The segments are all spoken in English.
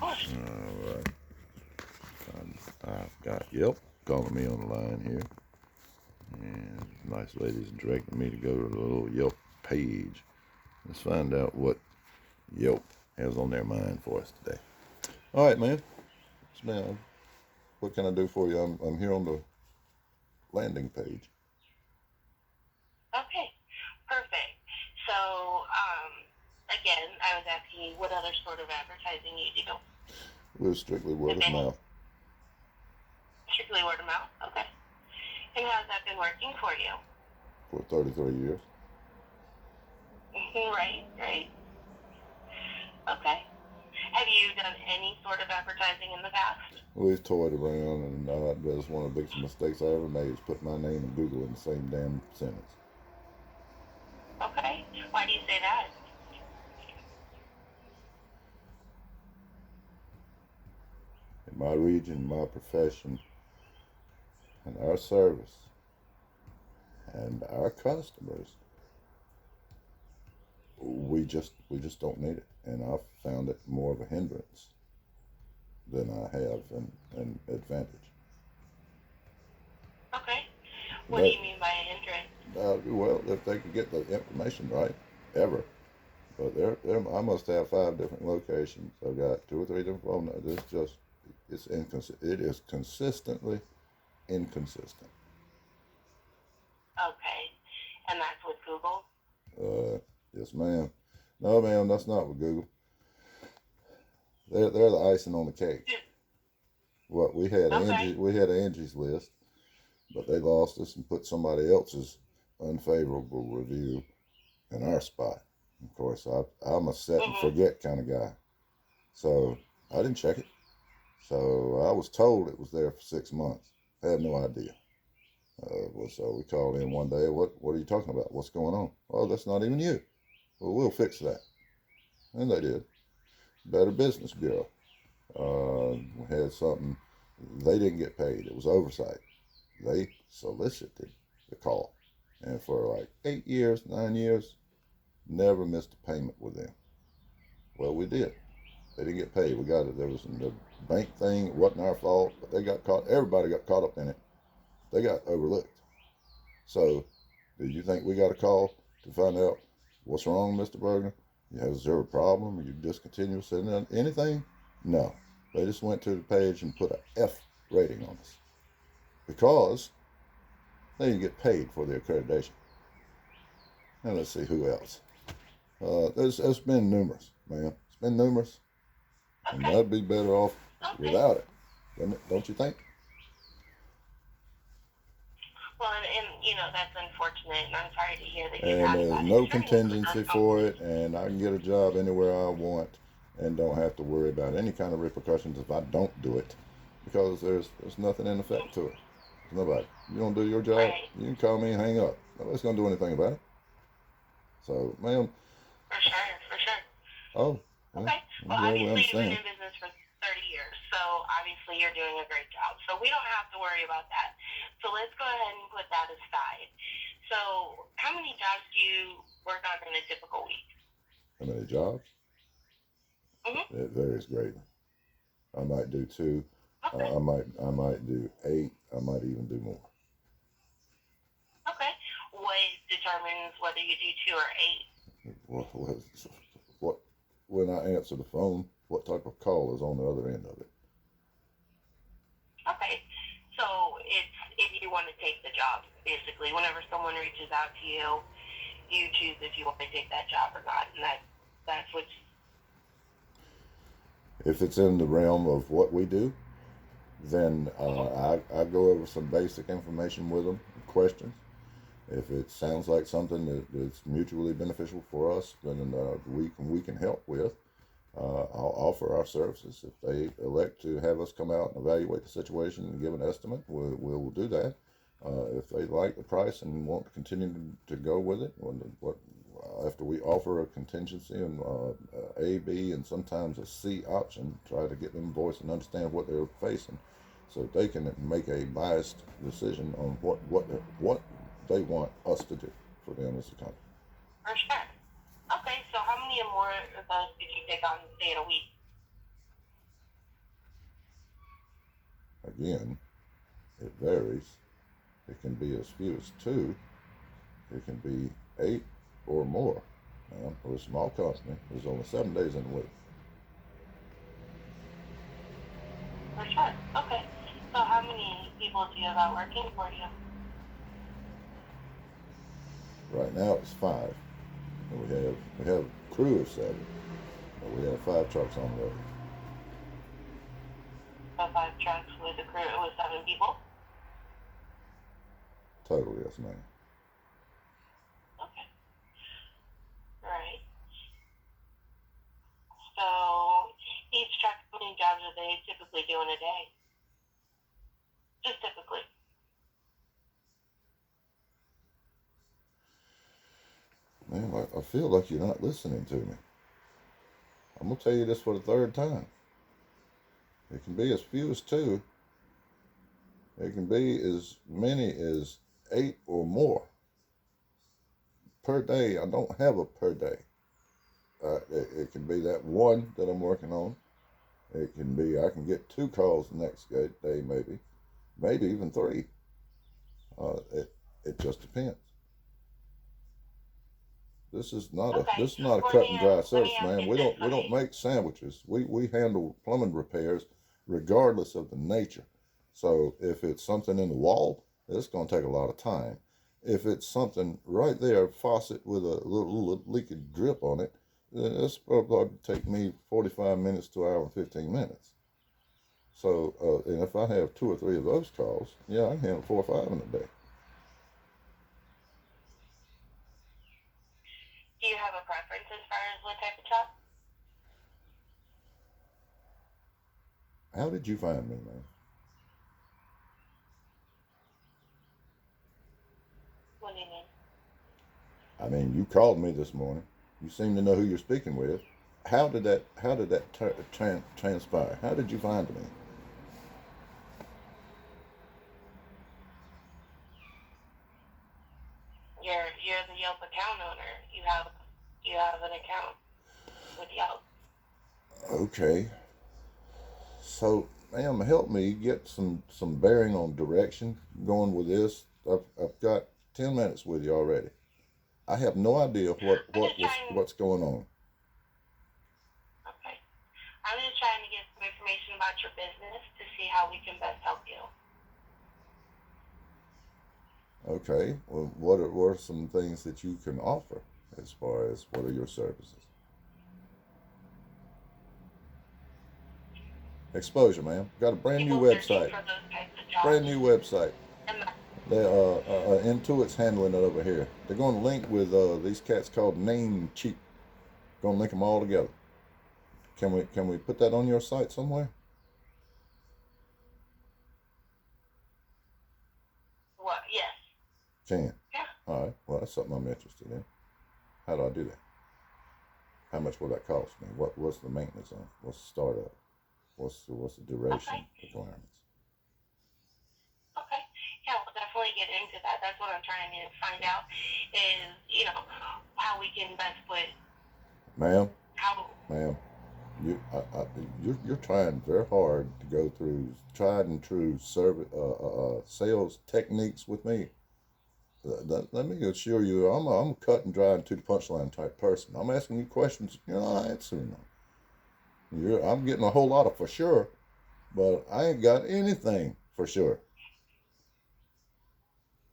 course. All right. I've got YELP calling me on the line here. And nice lady's directing me to go to the little YELP page. Let's find out what YELP has on their mind for us today. All right, man. Now, what can I do for you? I'm here on the landing page. Okay, perfect. So, again, I was asking you what other sort of advertising you do. We're strictly word of mouth. Strictly word of mouth? Okay. And how's that been working for you? For 33 years. Right. Okay. Have you done any sort of advertising in the past? We've toyed around, and that's one of the biggest mistakes I ever made is put my name and Google in the same damn sentence. Okay. Why do you say that? In my region, my profession, and our service, and our customers, we just don't need it. And I've found it more of a hindrance than I have an advantage. Okay. What do you mean by a hindrance? Well, if they could get the information right, ever. But I must have 5 different locations. I've got 2 or 3 different phone numbers. It is consistently inconsistent. Okay. And that's with Google? Yes, ma'am. No, ma'am, that's not with Google. They're the icing on the cake. What we had Angie's list, but they lost us and put somebody else's unfavorable review in our spot. Of course, I'm a set and forget kind of guy, so I didn't check it. So I was told it was there for 6 months. I had no idea. So we called in one day. What are you talking about? What's going on? Oh, that's not even you. Well, we'll fix that. And they did. Better Business Bureau. We had something. They didn't get paid. It was oversight. They solicited the call. And for like 8 years, 9 years, never missed a payment with them. Well, we did. They didn't get paid. We got it. There was the bank thing. It wasn't our fault, but they got caught. Everybody got caught up in it. They got overlooked. So, do you think we got a call to find out what's wrong, Mr. Berger? Is there a problem? Are you discontinuous? Anything? No. They just went to the page and put an F rating on us because they didn't get paid for the accreditation. Now let's see who else. There's been numerous, ma'am. It's been numerous, and I'd be better off without it, don't you think? Well, and that's unfortunate, and I'm sorry to hear that you've had that. And there's no contingency for it, and I can get a job anywhere I want and don't have to worry about any kind of repercussions if I don't do it, because there's nothing in effect to it. There's nobody. You don't do your job, right. You can call me and hang up. Nobody's going to do anything about it. So, ma'am. For sure. Oh. Okay. Well, obviously you've been in business for 30 years, so obviously you're doing a great job. So we don't have to worry about that. So let's go ahead and put that aside. So how many jobs do you work on in a typical week? How many jobs? It varies greatly. I might do 2. Okay. I might do 8. I might even do more. Okay. What determines whether you do 2 or 8? What when I answer the phone, what type of call is on the other end of it? Okay. So it's if you want to take the job, basically. Whenever someone reaches out to you, you choose if you want to take that job or not, and that's what. If it's in the realm of what we do, then I go over some basic information with them, questions. If it sounds like something that's mutually beneficial for us, then we can help with. I'll offer our services. If they elect to have us come out and evaluate the situation and give an estimate, we'll do that. If they like the price and want to continue to go with it, after we offer a contingency and A, B, and sometimes a C option, try to get them voice and understand what they're facing, so they can make a biased decision on what they want us to do for them as a company. For sure. Okay, so how many more of those did you take on, say, in a week? again, it varies. It can be as few as 2. It can be 8 or more. We're a small company. There's only 7 days in the week. For sure. Okay. So how many people do you have out working for you? Right now it's 5. And we have a crew of 7. And we have 5 trucks on the road. So 5 trucks with a crew with 7 people? Total, yes, ma'am. Okay. Right. So each truck, how many jobs are they typically doing a day? Just typically. Man, I feel like you're not listening to me. I'm going to tell you this for the 3rd time. It can be as few as 2. It can be as many as 8 or more. Per day, I don't have a per day. It can be that 1 that I'm working on. It can be, I can get 2 calls the next day, maybe even 3. It just depends. This is not a cut and dry service, man. We don't make sandwiches. We handle plumbing repairs regardless of the nature. So if it's something in the wall, it's going to take a lot of time. If it's something right there, faucet with a little leaky drip on it, then it's probably take me 45 minutes to an hour and 15 minutes. So, and if I have 2 or 3 of those calls, yeah, I can handle 4 or 5 in a day. Do you have a preference as far as what type of job? How did you find me, man? What do you mean? I mean, you called me this morning. You seem to know who you're speaking with. How did that transpire? How did you find me? You're the Yelp account owner. You have an account with Yelp. Okay. So, ma'am, help me get some bearing on direction going with this. I've got 10 minutes with you already. I have no idea what's going on. Okay. I'm just trying to get some information about your business to see how we can best help you. Okay. Well, what are some things that you can offer as far as what are your services? Exposure, ma'am. Got a brand new website. Brand new website. Intuit's handling it over here. They're going to link with these cats called Name Cheap. Going to link them all together. Can we put that on your site somewhere? What? Yes. Can. Yeah. All right. Well, that's something I'm interested in. How do I do that? How much will that cost me? What's the maintenance on? What's the startup? What's the duration requirements? Okay. Yeah, we'll definitely get into that. That's what I'm trying to find out is, how we can best put. Ma'am. How. Ma'am. You're trying very hard to go through tried and true sales techniques with me. Let me assure you, I'm a cut and dry and to the punchline type person. I'm asking you questions you're not answering them. I'm getting a whole lot of for sure, but I ain't got anything for sure.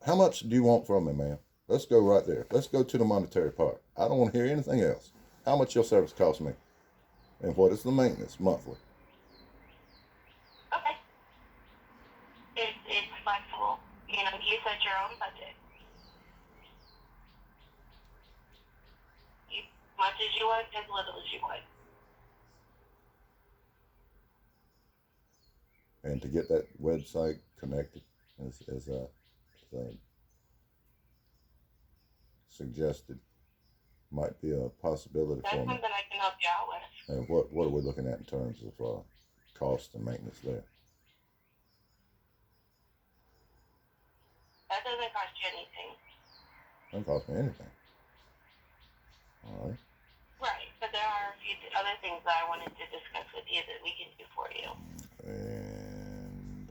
How much do you want from me, man? Let's go right there. Let's go to the monetary part. I don't want to hear anything else. How much your service cost me? And what is the maintenance monthly? Okay. It's flexible. You set your own budget. As much as you want, as little as you want. And to get that website connected, as suggested, might be a possibility That's for me. something I can help you out with. And what are we looking at in terms of cost and maintenance there? That doesn't cost you anything. Doesn't cost me anything. All right. Right, but there are a few other things that I wanted to discuss with you that we can do for you. And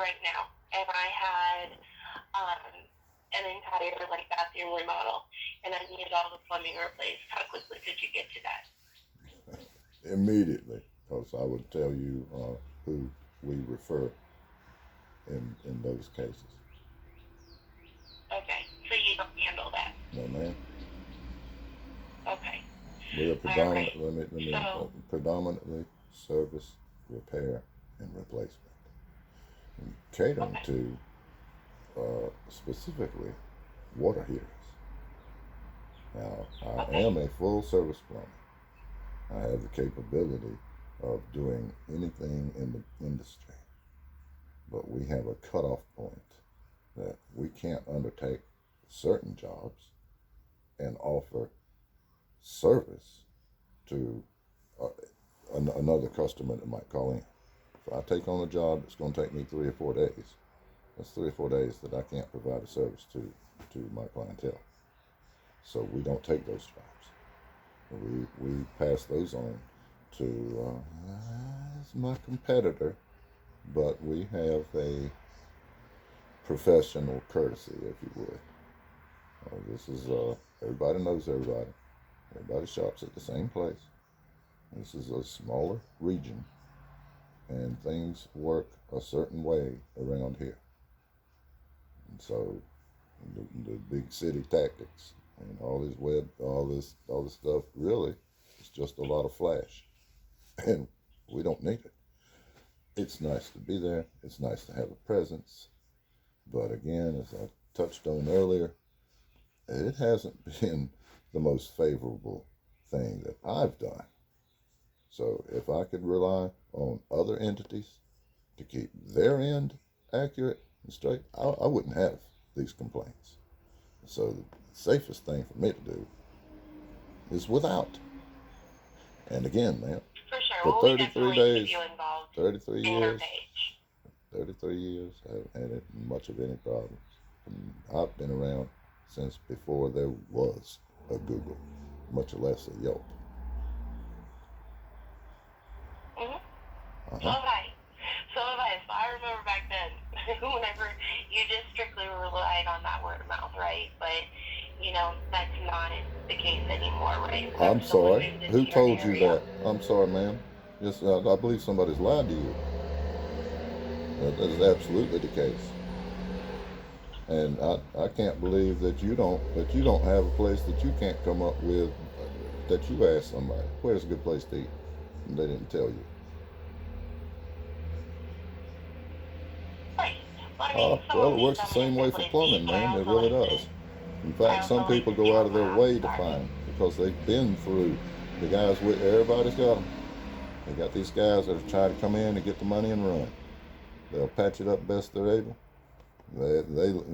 right now, and I had an entire bathroom remodel, and I needed all the plumbing replaced, how quickly could you get to that? Immediately, because I would tell you who we refer in those cases. Okay, so you don't handle that? No, ma'am. Okay. We are Right. Predominantly service, repair, and replacement. And catering to specifically water heaters. Now, I am a full service plumber. I have the capability of doing anything in the industry, but we have a cutoff point that we can't undertake certain jobs and offer service to another customer that might call in. If I take on a job that's going to take me 3 or 4 days, that's 3 or 4 days that I can't provide a service to my clientele. So we don't take those jobs. We pass those on to my competitor, but we have a professional courtesy, if you would. This is everybody knows everybody. Everybody shops at the same place. This is a smaller region, and things work a certain way around here. And so the big city tactics and all this stuff really is just a lot of flash, and we don't need it. It's nice to be there. It's nice to have a presence, but again, as I touched on earlier, it hasn't been the most favorable thing that I've done. So if I could rely on other entities to keep their end accurate and straight, I wouldn't have these complaints. So the safest thing for me to do is without. And again, man, for sure. for Well, 33 days, 33 years, 33 years, I haven't had much of any problems. And I've been around since before there was a Google, much less a Yelp. So have I. So I remember back then, whenever you just strictly relied on that word of mouth, right? But, that's not the case anymore, right? I'm sorry. Who told you that? I'm sorry, ma'am. Yes, I believe somebody's lied to you. That is absolutely the case. And I can't believe that you don't have a place that you can't come up with that you ask somebody, where's a good place to eat? And they didn't tell you. Right. Well, it works the same way for plumbing, man. It really does. In fact, some people go out of their way to find, because they've been through the guys with, everybody's got them. They got these guys that are trying to come in and get the money and run. They'll patch it up best they're able.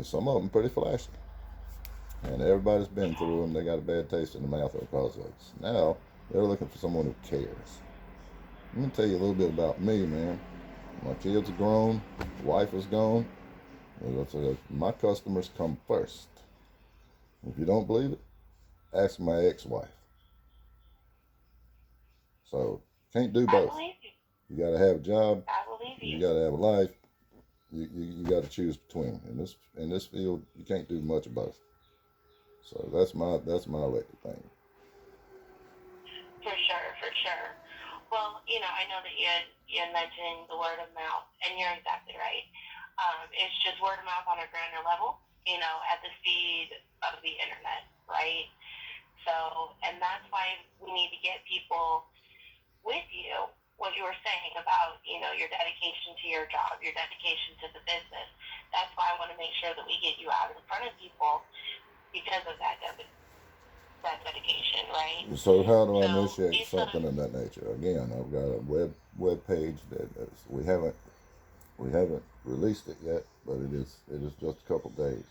Some of them pretty flashy. And everybody's been through them. They got a bad taste in the mouth because of it. Now, they're looking for someone who cares. Let me tell you a little bit about me, man. My kids are grown. Wife is gone. My customers come first. If you don't believe it, ask my ex-wife. So, can't do both. You got to have a job. You got to have a life. You got to choose between. In this field, you can't do much of both. So that's my elected thing. For sure. Well, I know that you had mentioned the word of mouth, and you're exactly right. It's just word of mouth on a grander level, at the speed of the internet, right? So, and that's why we need to get people with you, what you were saying about, your dedication to your job, your dedication to the business. That's why I want to make sure that we get you out in front of people because of that dedication, right? So how do I initiate something of that nature? Again, I've got a web page that we haven't released it yet, but it is just a couple days.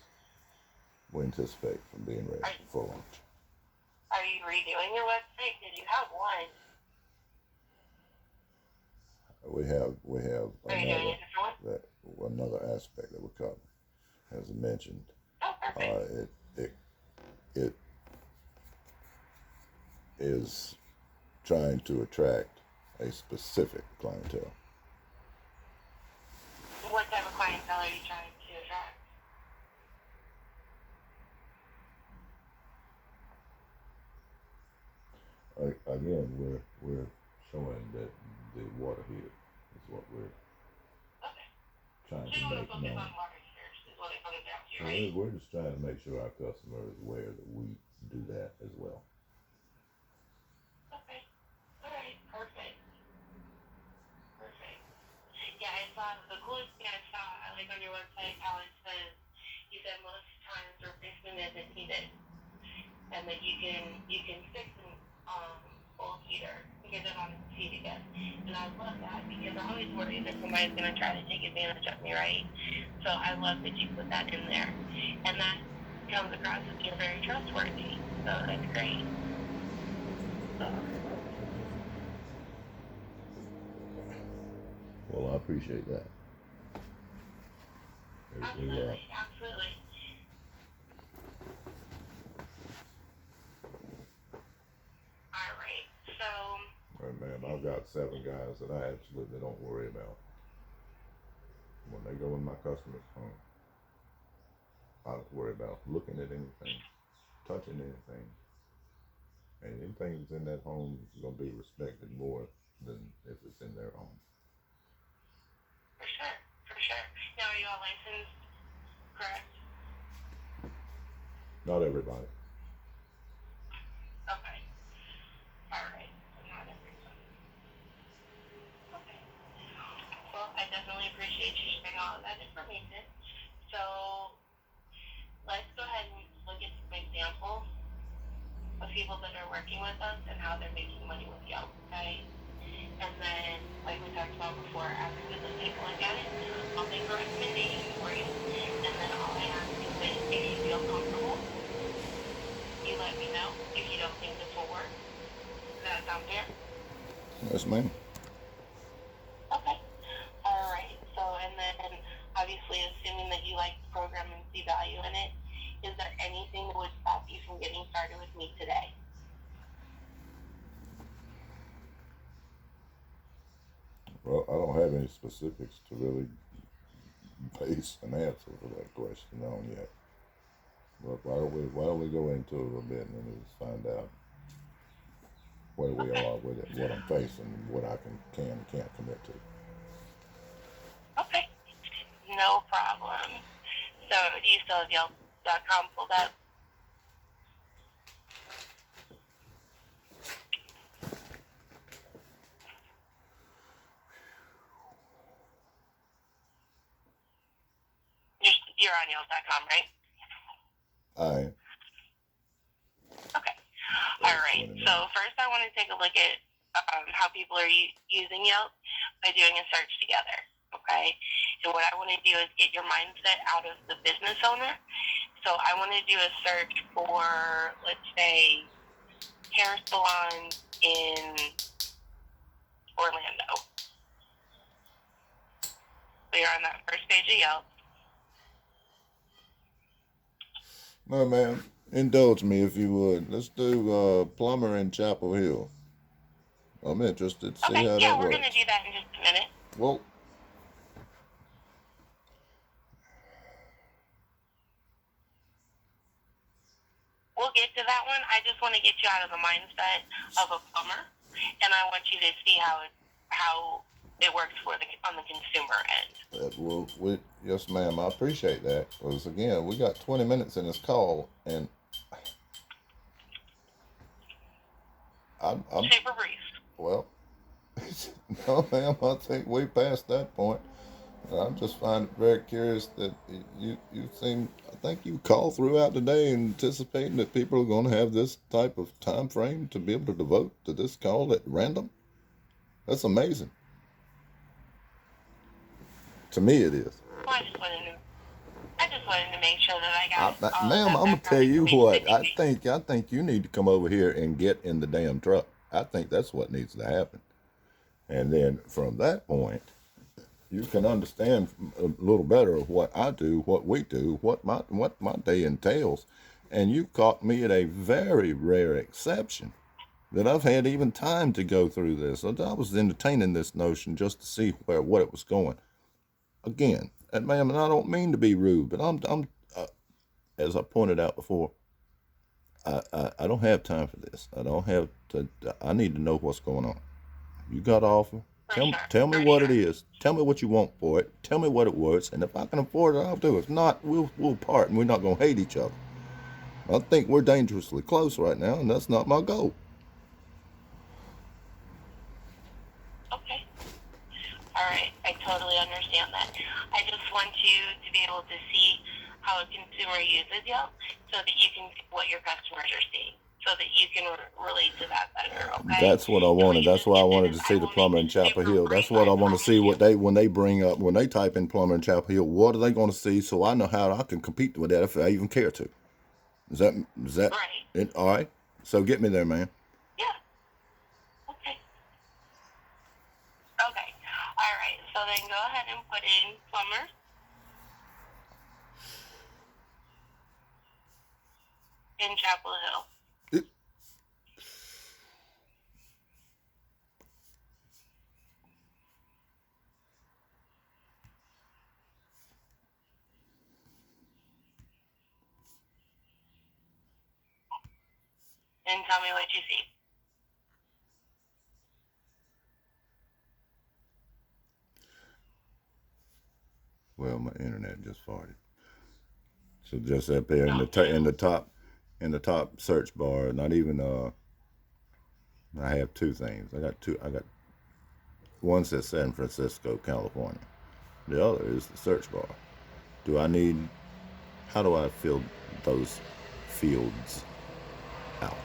We anticipate from being ready for launch. Are you redoing your website? Did you have one? We have another aspect that we're covering. As I mentioned, it is trying to attract a specific clientele. What type of clientele are you trying to attract? Again, we're showing that the water heater is what we're Okay. trying So you to want to make focus known. on water heaters is what it comes down to, So right? we're just trying to make sure our customer is aware that we do that as well. Okay. All right. Perfect. Perfect. Yeah, I saw the coolest thing I saw. I like on your website how it says you said most times the replacement isn't needed, and that you can fix an old heater and get it on its feet again. And I love that because I always worry that somebody's gonna try to take advantage of me, right? So I love that you put that in there, and that comes across as you're very trustworthy. So that's great. Well, I appreciate that. Absolutely, absolutely. All right, so. All right, ma'am, I've got 7 guys that I absolutely don't worry about. When they go in my customer's home, I don't worry about looking at anything, touching anything. And anything that's in that home is going to be respected more than if it's in their home. For sure, for sure. Now, are you all licensed, correct? Not everybody. Okay. All right. So not everybody. Okay. Well, I definitely appreciate you sharing all of that information. So let's go ahead and look at some examples of people that are working with us and how they're making money with YELP, okay? And then, like we talked about before, after we take a look at it, I'll make a recommendation for you. And then all I ask is that if you feel comfortable, you let me know. If you don't think this will work, does that sound fair? Yes, ma'am. Okay. All right. So, and then obviously, assuming that you like the program and see value in it, is there anything that would stop you from getting started with me today? Well, I don't have any specifics to really base an answer for that question on yet. But why don't we go into it a little bit and then just find out where we are with it, what I'm facing, what I can and can't commit to. Okay. No problem. So, do you still have Yelp.com pulled up? You're on Yelp.com, right? I. Okay. All right. So first, I want to take a look at how people are using Yelp by doing a search together. Okay. And what I want to do is get your mindset out of the business owner. So I want to do a search for, let's say, hair salon in Orlando. So you're on that first page of Yelp. No, ma'am. Indulge me if you would. Let's do plumber in Chapel Hill. I'm interested to see how that works. Yeah, we're going to do that in just a minute. Well, we'll get to that one. I just want to get you out of the mindset of a plumber, and I want you to see how it works on the consumer end. Yes, ma'am. I appreciate that. Because again, we got 20 minutes in this call, and I'm super brief. Well, no, ma'am. I think we passed that point. I'm just find it very curious that you seem. I think you called throughout the day anticipating that people are going to have this type of time frame to be able to devote to this call at random. That's amazing. To me, it is. Well, I just wanted to make sure that I got ma'am, I'm gonna tell you what. I think you need to come over here and get in the damn truck. I think that's what needs to happen. And then from that point, you can understand a little better of what I do, what we do, what my day entails. And you caught me at a very rare exception that I've had even time to go through this. I was entertaining this notion just to see what it was going. Again, And ma'am, and I don't mean to be rude, but I'm as I pointed out before, I don't have time for this. I don't have to. I need to know what's going on. You got an offer? Tell me what it is. Tell me what you want for it. Tell me what it was, and if I can afford it, I'll do it. If not, we'll part, and we're not gonna hate each other. I think we're dangerously close right now, and that's not my goal. Okay. All right. I totally understand that. I just want you to be able to see how a consumer uses Yelp so that you can see what your customers are seeing, so that you can relate to that better, okay? That's what I wanted. That's why I wanted to see the plumber in Chapel Hill. That's what I want to see what when they type in plumber in Chapel Hill, what are they going to see, so I know how I can compete with that if I even care to. Is that right? it? All right. So get me there, man. Yeah. Okay. Okay. All right. So then go ahead and put in plumber in Chapel Hill. And tell me what you see. Well, my internet just farted. So just up there in the top search bar, not even I have two things. I got one says San Francisco, California. The other is the search bar. How do I fill those fields out?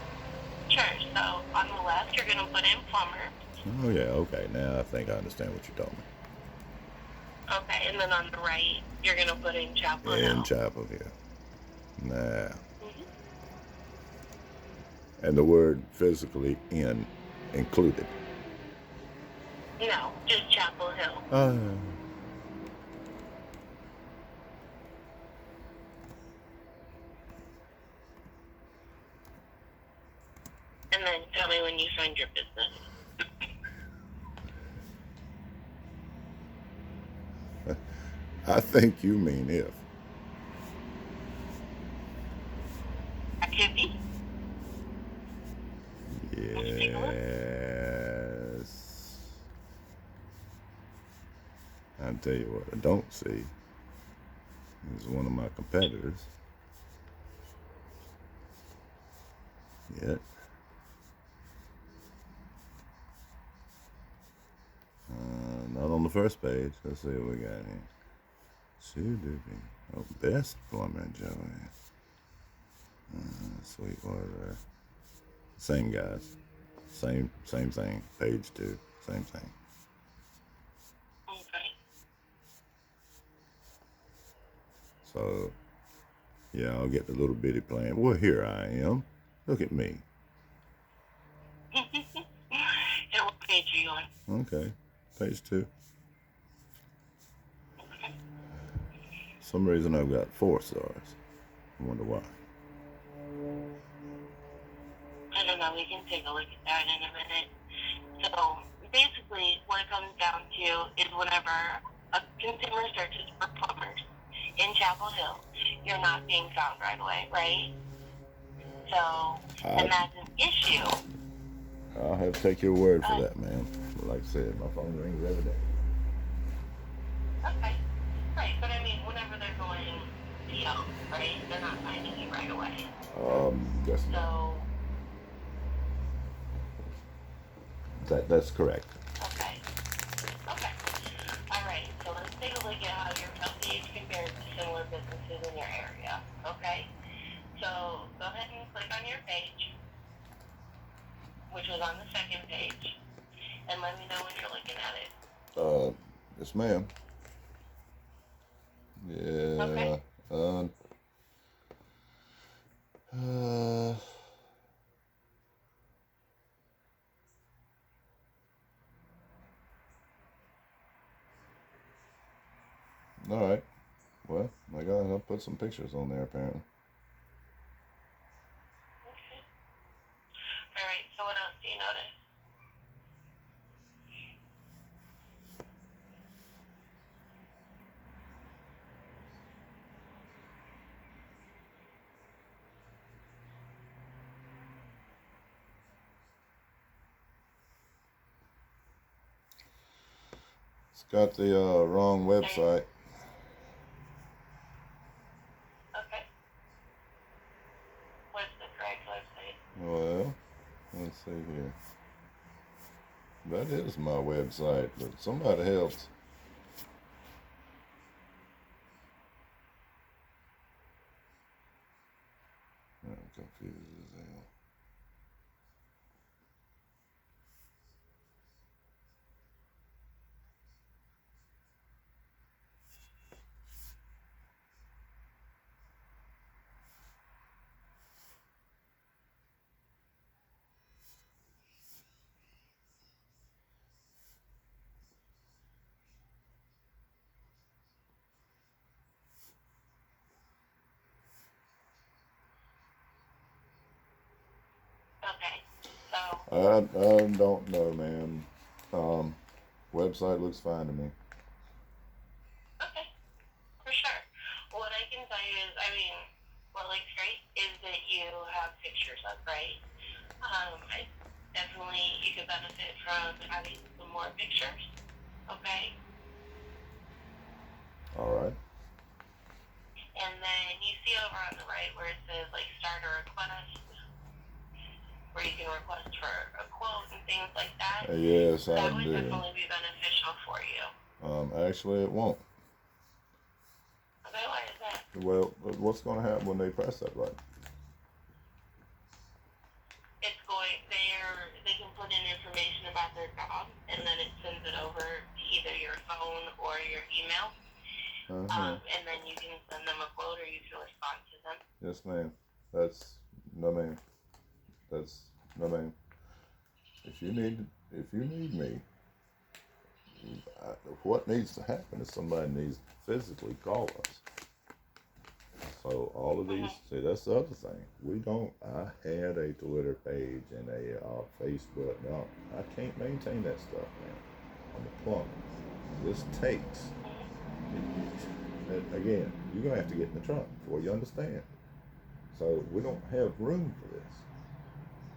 Sure. So on the left, you're going to put in plumber. Oh yeah, okay. Now I think I understand what you told me. Okay, and then on the right, you're going to put in Chapel Hill. In Chapel Hill. Nah. Mm-hmm. And the word physically included. No, just Chapel Hill. And then tell me when you find your business. I think you mean if. That could be. Yes. I'll tell you what I don't see is one of my competitors. Yet. Not on the first page. Let's see what we got here. Oh, best plumber in Joey. Sweetwater. Same guys. Same thing. Page 2. Same thing. Okay. So, yeah, I'll get the little bitty plan. Well, here I am. Look at me. And what page are you on? Okay. Page 2. Okay. Some reason I've got 4 stars. I wonder why. I don't know. We can take a look at that in a minute. So basically, what it comes down to is whenever a consumer searches for plumbers in Chapel Hill, you're not being found right away, right? So, and that's an issue. I'll have to take your word for that, man. Like I said, my phone rings every day. Okay. Right, but I mean, whenever they're going to Yelp, right, they're not finding you right away. Yes. So. That's correct. Okay. Okay. All right. So let's take a look at how your page compares to similar businesses in your area. Okay. So go ahead and click on your page, which was on the second page, and let me know when you're looking at it. Yes, ma'am. Yeah. Okay. All right. Well, my God, I'll put some pictures on there apparently. Okay. All right. So what else do you notice? It's got the wrong website. Okay. What's the correct website? Well, let's see here. That is my website, but somebody helps. I'm confused as hell. Okay. So. I don't know, man. Website looks fine to me. Okay. For sure. What I can tell you is, I mean, what looks great is that you have pictures up, right? I definitely, you could benefit from having some more pictures. Okay. All right. And then you see over on the right where it says like start a request, where you can request for a quote and things like that. Yes, I do. That would definitely be beneficial for you. Actually, it won't. Okay, why is that? Well, what's going to happen when they press that button? It's going, they can put in information about their job, and then it sends it over to either your phone or your email. And then you can send them a quote, or you can respond to them. Yes, ma'am. That's no, ma'am. That's no, ma'am. If you need me, what needs to happen is somebody needs to physically call us. So all of these, see, that's the other thing. We don't. I had a Twitter page and a Facebook. No, I can't maintain that stuff, man. I'm a plumber. This takes. Again, you're gonna have to get in the trunk before you understand. So we don't have room for this.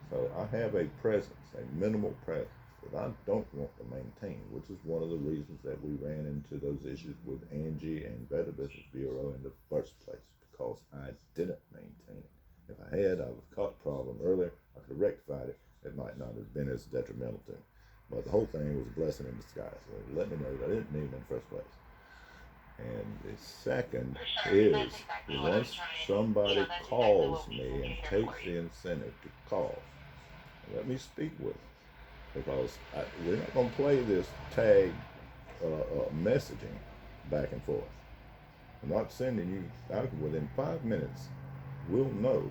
So I have a presence, a minimal presence that I don't want to maintain, which is one of the reasons that we ran into those issues with Angie and Better Business Bureau in the first place, because I didn't maintain it. If I had, I would have caught the problem earlier. I could have rectified it. It might not have been as detrimental to me. But the whole thing was a blessing in disguise. So it let me know that I didn't need it in the first place. And the second is once somebody calls me and takes the incentive to call, let me speak with them, because we're not going to play this tag messaging back and forth. I'm not sending you out. Within 5 minutes, we'll know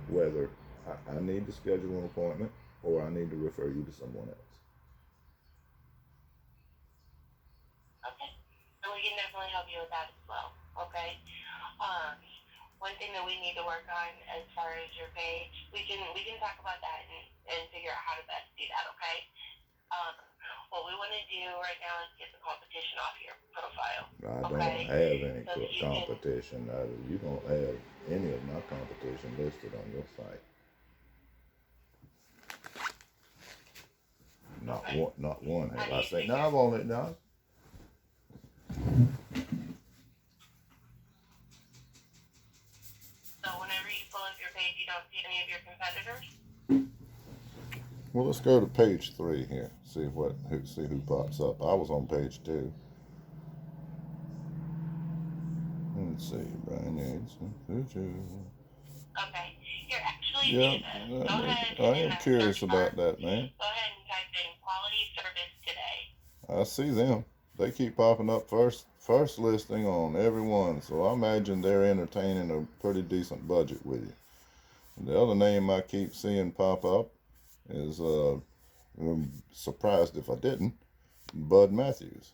whether I need to schedule an appointment or I need to refer you to someone else. Okay. And we can definitely help you with that as well. Okay. One thing that we need to work on as far as your page, we can talk about that and figure out how to best do that. Okay. What we want to do right now is get the competition off your profile. I don't have any competition. You don't have any of my competition listed on your site. Not okay. Not one. Have I say? No, I've only no. So whenever you pull up your page, you don't see any of your competitors? Well, let's go to page 3 here. See who pops up. I was on page 2. Let's see, Brian Yates. Okay, you're actually yeah. Go ahead. I am curious about that, man. Go ahead and type in quality service today. I see them. They keep popping up first listing on every one, so I imagine they're entertaining a pretty decent budget with you. And the other name I keep seeing pop up is I'm surprised if I didn't, Bud Matthews.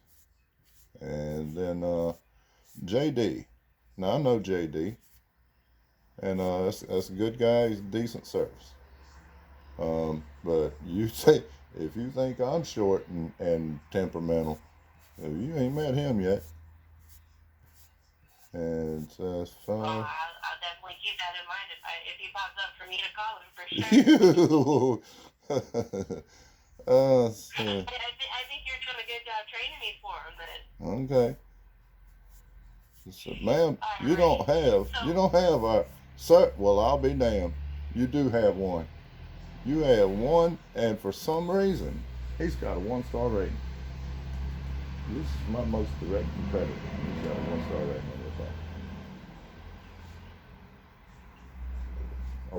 And then JD. Now I know JD, and that's a good guy. He's decent service. But you say if you think I'm short and temperamental, you ain't met him yet. And I'll definitely keep that in mind if he pops up for me to call him for sure. So, I think you're doing a good job training me for them. Then. okay. So, ma'am, you Right. don't have our sir. Well, I'll be damned. You do have one. You have one, and for some reason, he's got a 1-star rating. This is my most direct competitor. He's got a 1-star rating on this one. I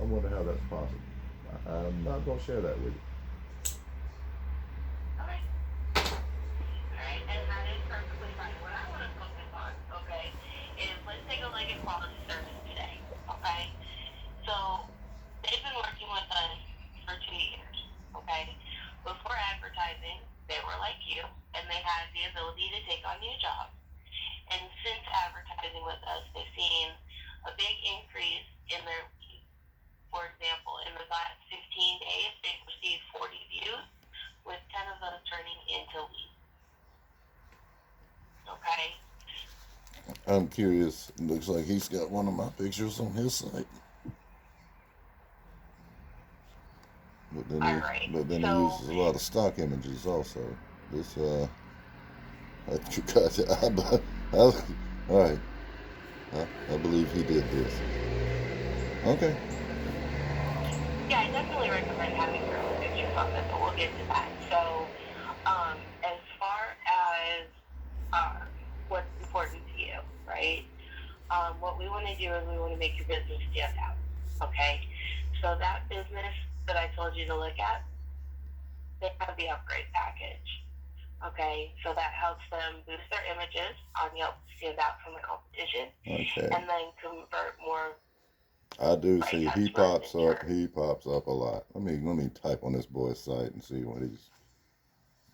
wonder how that's possible. I'm not gonna share that with you. Okay. Alright, and that is perfectly fine. What I want to focus on, okay, is let's take a look at quality service today. Okay? So they've been working with us for 2 years. Okay? Before advertising, they were like you and they had the ability to take on new jobs. And since advertising with us, they've seen a big increase in their leads. For example, in the last 15 days, they've received 40 views, with 10 of those turning into leads. Okay? I'm curious. It looks like he's got one of my pictures on his site. But then he uses a lot of stock images also. This all right. I believe he did this. Okay. Yeah, I definitely recommend having your own pictures on them, but we'll get to that. So, as far as what's important to you, right? What we want to do is we want to make your business stand out. Okay? So that business that I told you to look at, they have the upgrade package. Okay, so that helps them boost their images on Yelp to stand out from the competition, Okay. and then convert more. I do Right, see he pops up. He pops up a lot. Let me type on this boy's site and see what he's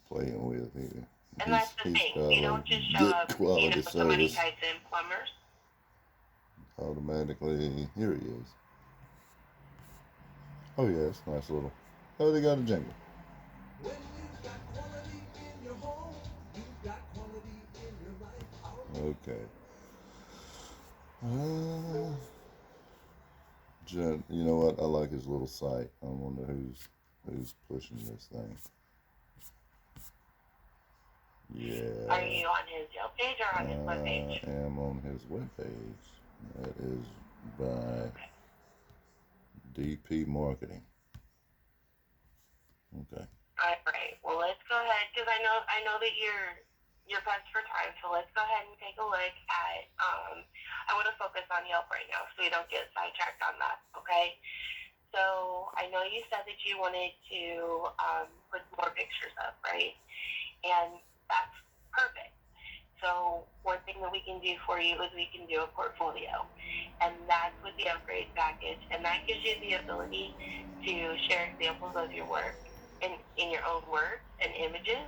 playing with here. And that's the thing. You don't just show good up, quality somebody service. types in plumbers. Automatically, here he is. Oh yeah, it's nice little. Oh, they got a jingle. When you've got quality in your home, you've got quality in your life. Okay. You know what? I like his little site. I wonder who's pushing this thing. Yeah. Are you on his Yelp page or on his webpage? I am on his webpage. That is by DP Marketing. Okay. All right. Well, let's go ahead because I know that you're pressed for time. So let's go ahead and take a look at. I want to focus on Yelp right now, so we don't get sidetracked on that. Okay. So I know you said that you wanted to put more pictures up, right? And that's perfect. So one thing that we can do for you is we can do a portfolio, and that's with the upgrade package, and that gives you the ability to share examples of your work in your own words and images.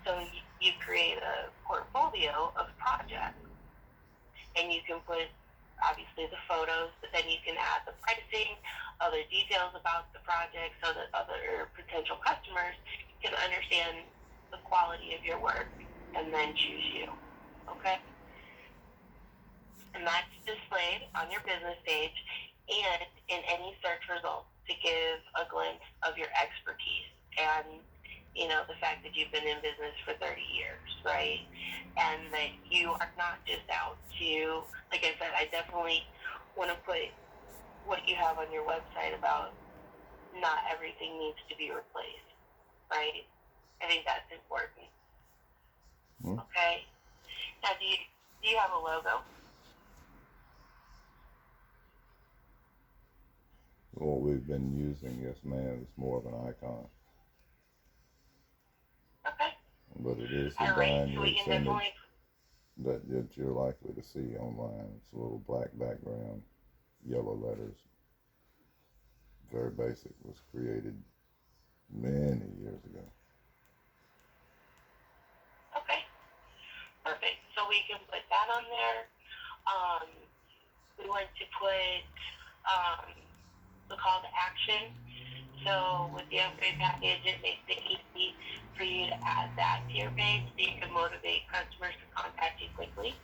So you create a portfolio of projects, and you can put obviously the photos, but then you can add the pricing, other details about the project, so that other potential customers can understand the quality of your work and then choose you. Okay? And that's displayed on your business page and in any search results to give a glimpse of your expertise and the fact that you've been in business for 30 years, right? And that you are not just out to, like I said, I definitely want to put what you have on your website about not everything needs to be replaced, right? I think that's important. Okay. Now, do you have a logo? What we've been using, yes, ma'am, is more of an icon. Okay. But it is the dynamics that you're likely to see online. It's a little black background, yellow letters. Very basic. Was created many years ago. Okay. Perfect. So we can put that on there. We want to put the call to action. So with the upgrade package, it makes it easy for you to add that to your page so you can motivate customers to contact you quickly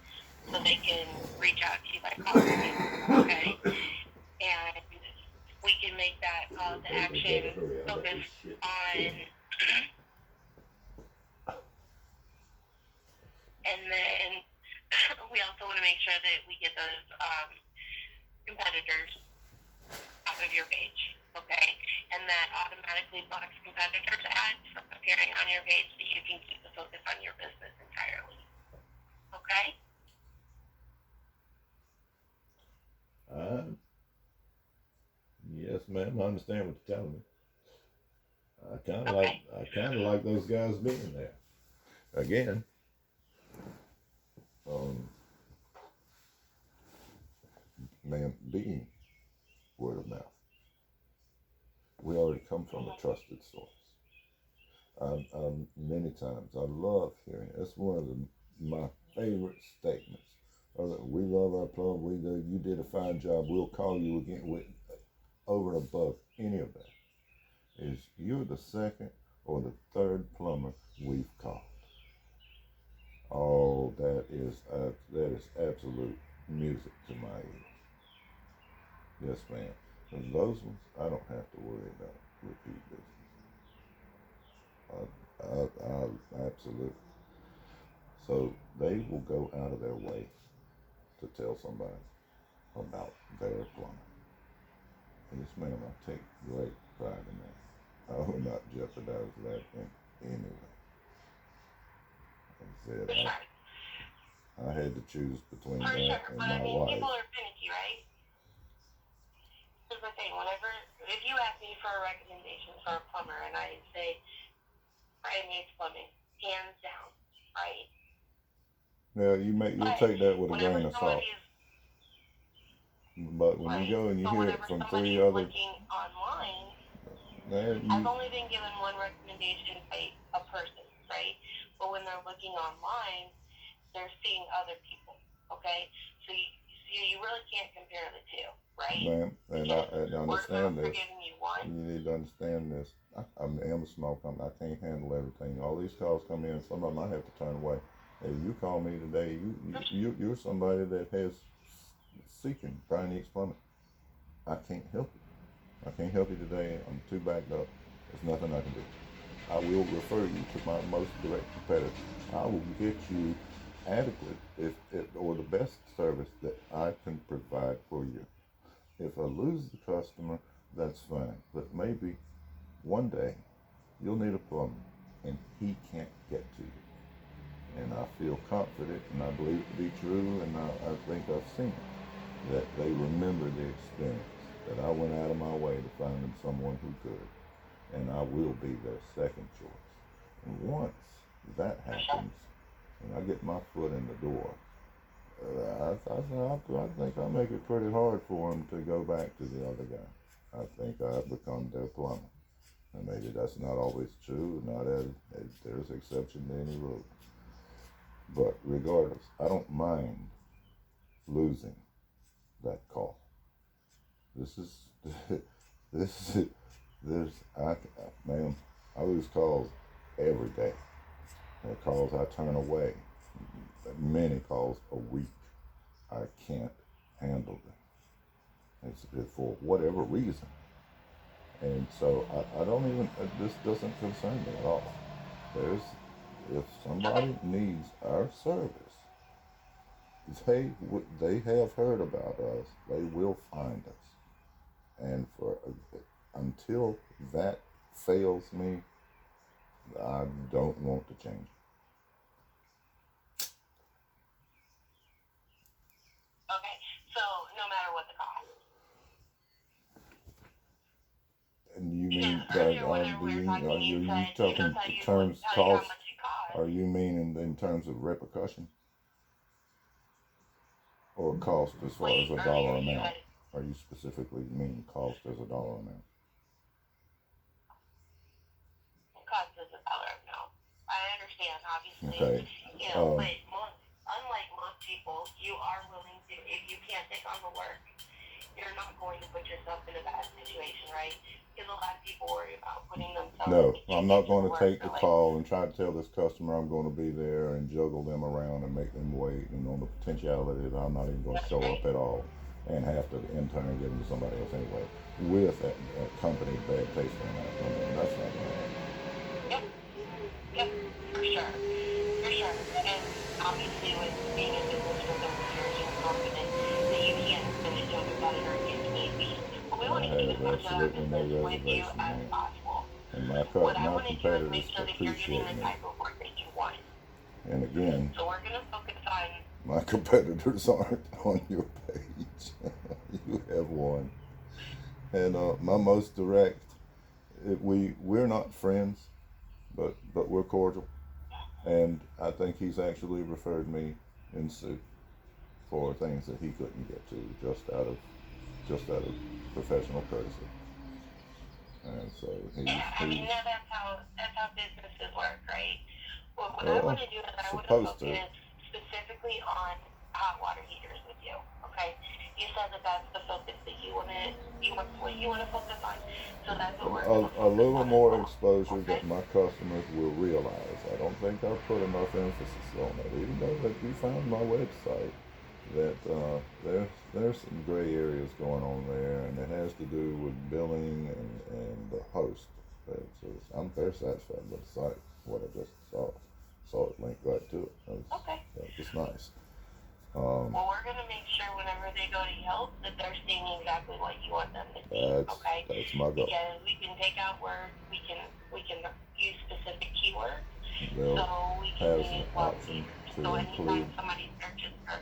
so they can reach out to you by calling you. Okay? And we can make that call to action focus on And then we also want to make sure that we get those competitors off of your page, okay? And that automatically blocks competitors' ads from appearing on your page so you can keep the focus on your business entirely, okay? Yes, ma'am. I understand what you're telling me. I kind of Okay. like those guys being there. Again, man, being word of mouth. We already come from a trusted source. Many times I love hearing. It's one of my favorite statements. We love our plumber. You did a fine job. We'll call you again. Over and above any of that is you're the second or the third plumber we've called. Oh, that is absolute music to my ears. Yes, ma'am. And those ones, I don't have to worry about repeat business. Absolutely. So they will go out of their way to tell somebody about their plumbing. And yes, ma'am, I take great pride in that. I will not jeopardize that in any way. Like I said, I had to choose between that and my wife. People are finicky, right? Here's the thing, if you ask me for a recommendation for a plumber and I say, Brian needs plumbing, hands down, right? Now, you'll take that with a grain of salt. But when you go and you hear it from three other... looking online, I've only been given one recommendation by a person, right? But when they're looking online, they're seeing other people, okay? So you really can't compare the two, right? Ma'am, and I understand this. You need to understand this. I am a small company. I can't handle everything. All these calls come in. Some of them I have to turn away. Hey, you call me today. You're somebody that has seeking probably needs plumbing. I can't help you. I can't help you today. I'm too backed up. There's nothing I can do. I will refer you to my most direct competitor. I will get you adequate or the best service that I can provide for you. If I lose the customer, that's fine. But maybe one day you'll need a plumber and he can't get to you. And I feel confident and I believe it to be true, and I think I've seen it, that they remember the experience, that I went out of my way to find them someone who could. And I will be their second choice. And once that happens, and I get my foot in the door, I think I make it pretty hard for them to go back to the other guy. I think I've become their plumber. And maybe that's not always true, not as there's exception to any rule. But regardless, I don't mind losing that call. Ma'am, I lose calls every day. There are calls I turn away, many calls a week. I can't handle them. It's for whatever reason. And so I don't even, this doesn't concern me at all. If somebody needs our service, they have heard about us, they will find us. And until that fails me, I don't want to change it. Okay, so no matter what the cost. And you mean are you talking in terms of cost? Are you meaning in terms of repercussion? Or cost as far as a dollar amount? Are you specifically meaning cost as a dollar amount? Cost as a dollar amount. I understand, obviously. Okay. But unlike most people, you are willing to, if you can't take on the work, you're not going to put yourself in a bad situation, right? Because a lot of people worry about putting themselves. No, I'm not going to take the call and try to tell this customer I'm going to be there and juggle them around and make them wait, and on the potentiality that I'm not even going to show up at all. and have to in turn give them to somebody else anyway, with a company bad taste in that. I mean, that's not going to happen. Yep. Yep. For sure. For sure. And obviously, with being in business for 30 years, you're confident that you can send it to a competitor if need be. But we want I to keep have as much of our absolutely no business with you reservation, as man. possible. And What I my want to do is make competitors sure that you're getting appreciate the me. type of work that you want. And again, So we're going to focus on... my competitors aren't on your page. You have one. And my most direct, we're not friends, but we're cordial. And I think he's actually referred me in suit for things that he couldn't get to just out of professional courtesy. And so I mean, that's how businesses work, right? Well, what I want to do is I want to focus specifically on hot water heaters with you. Okay, you said that that's the focus that you want to focus on. So that's what we're going to focus on. A little more exposure okay? that my customers will realize. I don't think I've put enough emphasis on it, even though that you found my website. That there's some gray areas going on there, and it has to do with billing and the host. I'm very satisfied with the site. What I just saw it linked right to it. Okay. That was nice. Well, we're going to make sure whenever they go to Yelp that they're seeing exactly what you want them to see. Okay. That's my goal. Because we can take out words, we can use specific keywords, They'll so we have can an use option to so include anytime somebody searches for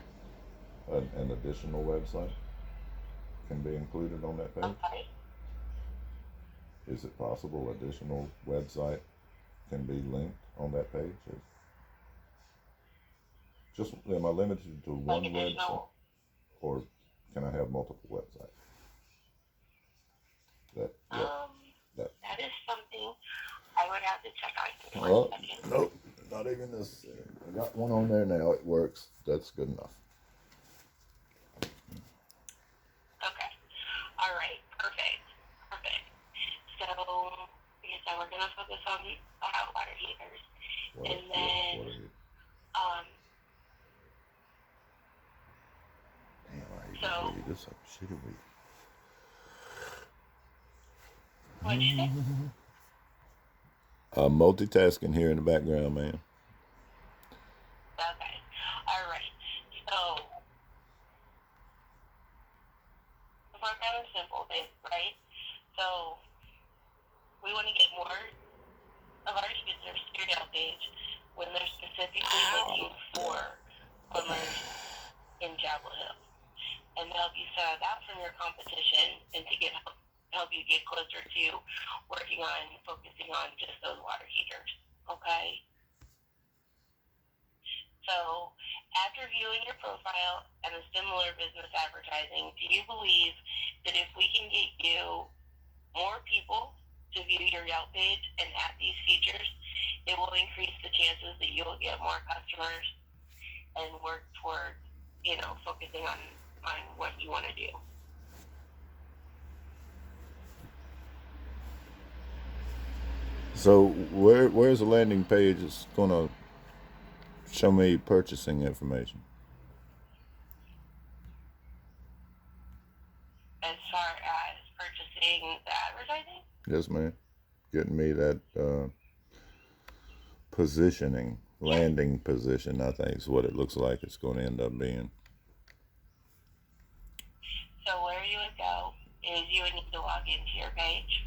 an additional website can be included on that page. okay. Is it possible additional website can be linked on that page? Am I limited to one website, or can I have multiple websites? That is something I would have to check on. Oh, nope, not even necessary. I got one on there now. It works. That's good enough. Okay. All right. Perfect. So, like I said, we're gonna focus on the hot water heaters, and then Damn, I hate this shitty week. What'd you say? I'm multitasking here in the background, man. Okay. All right. So, we're kind of simple, right? So, we want to get more of our users to your Yelp page when they're specifically looking for plumbers in Chapel Hill, and help you stand out from your competition and to help you get closer to focusing on just those water heaters. Okay? So, after viewing your profile and the similar business advertising, do you believe that if we can get you more people to view your Yelp page and add these features, it will increase the chances that you will get more customers and work toward, focusing on what you want to do? So where's the landing page that's going to show me purchasing information? As far as purchasing the advertising? Yes, ma'am. Getting me that positioning, landing position, I think is what it looks like it's going to end up being. So where you would go is you would need to log into your page.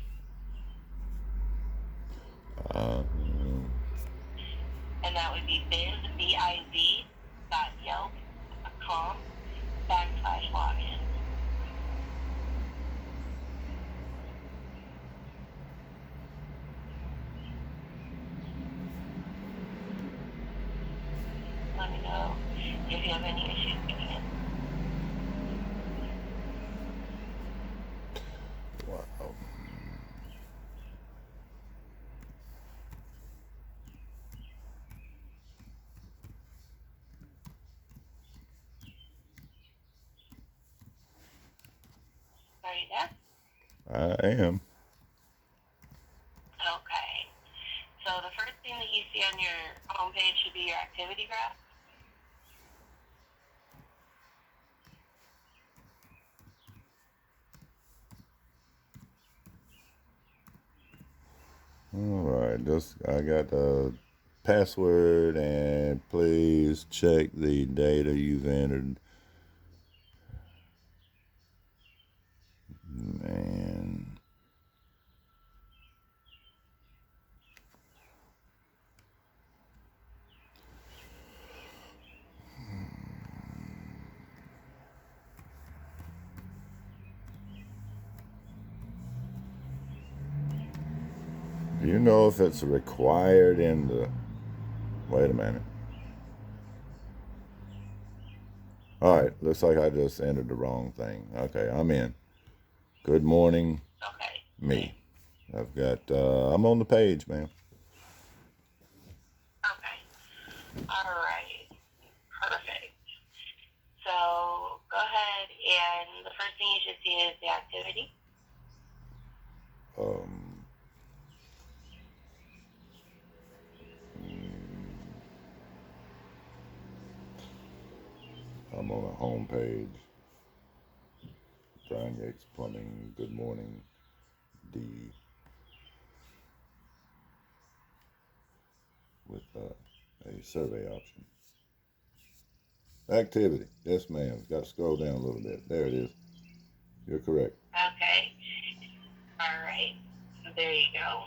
And that would be biz.yelp.com/login. Let me know if you have any issues getting in. Wow. Are you there? I am. Okay. So the first thing that you see on your homepage should be your activity graph. All right, I got the password, and please check the data you've entered. Man. Do you know if it's required in the... Wait a minute. All right, looks like I just entered the wrong thing. Okay, I'm in. Good morning, Okay. me. I've got, I'm on the page, man. Okay. All right. Perfect. So go ahead, and the first thing you should see is the activity. I'm on a home page. Brian Yates Plumbing, good morning, D. With a survey option. Activity. Yes, ma'am. Got to scroll down a little bit. There it is. You're correct. Okay. All right. There you go.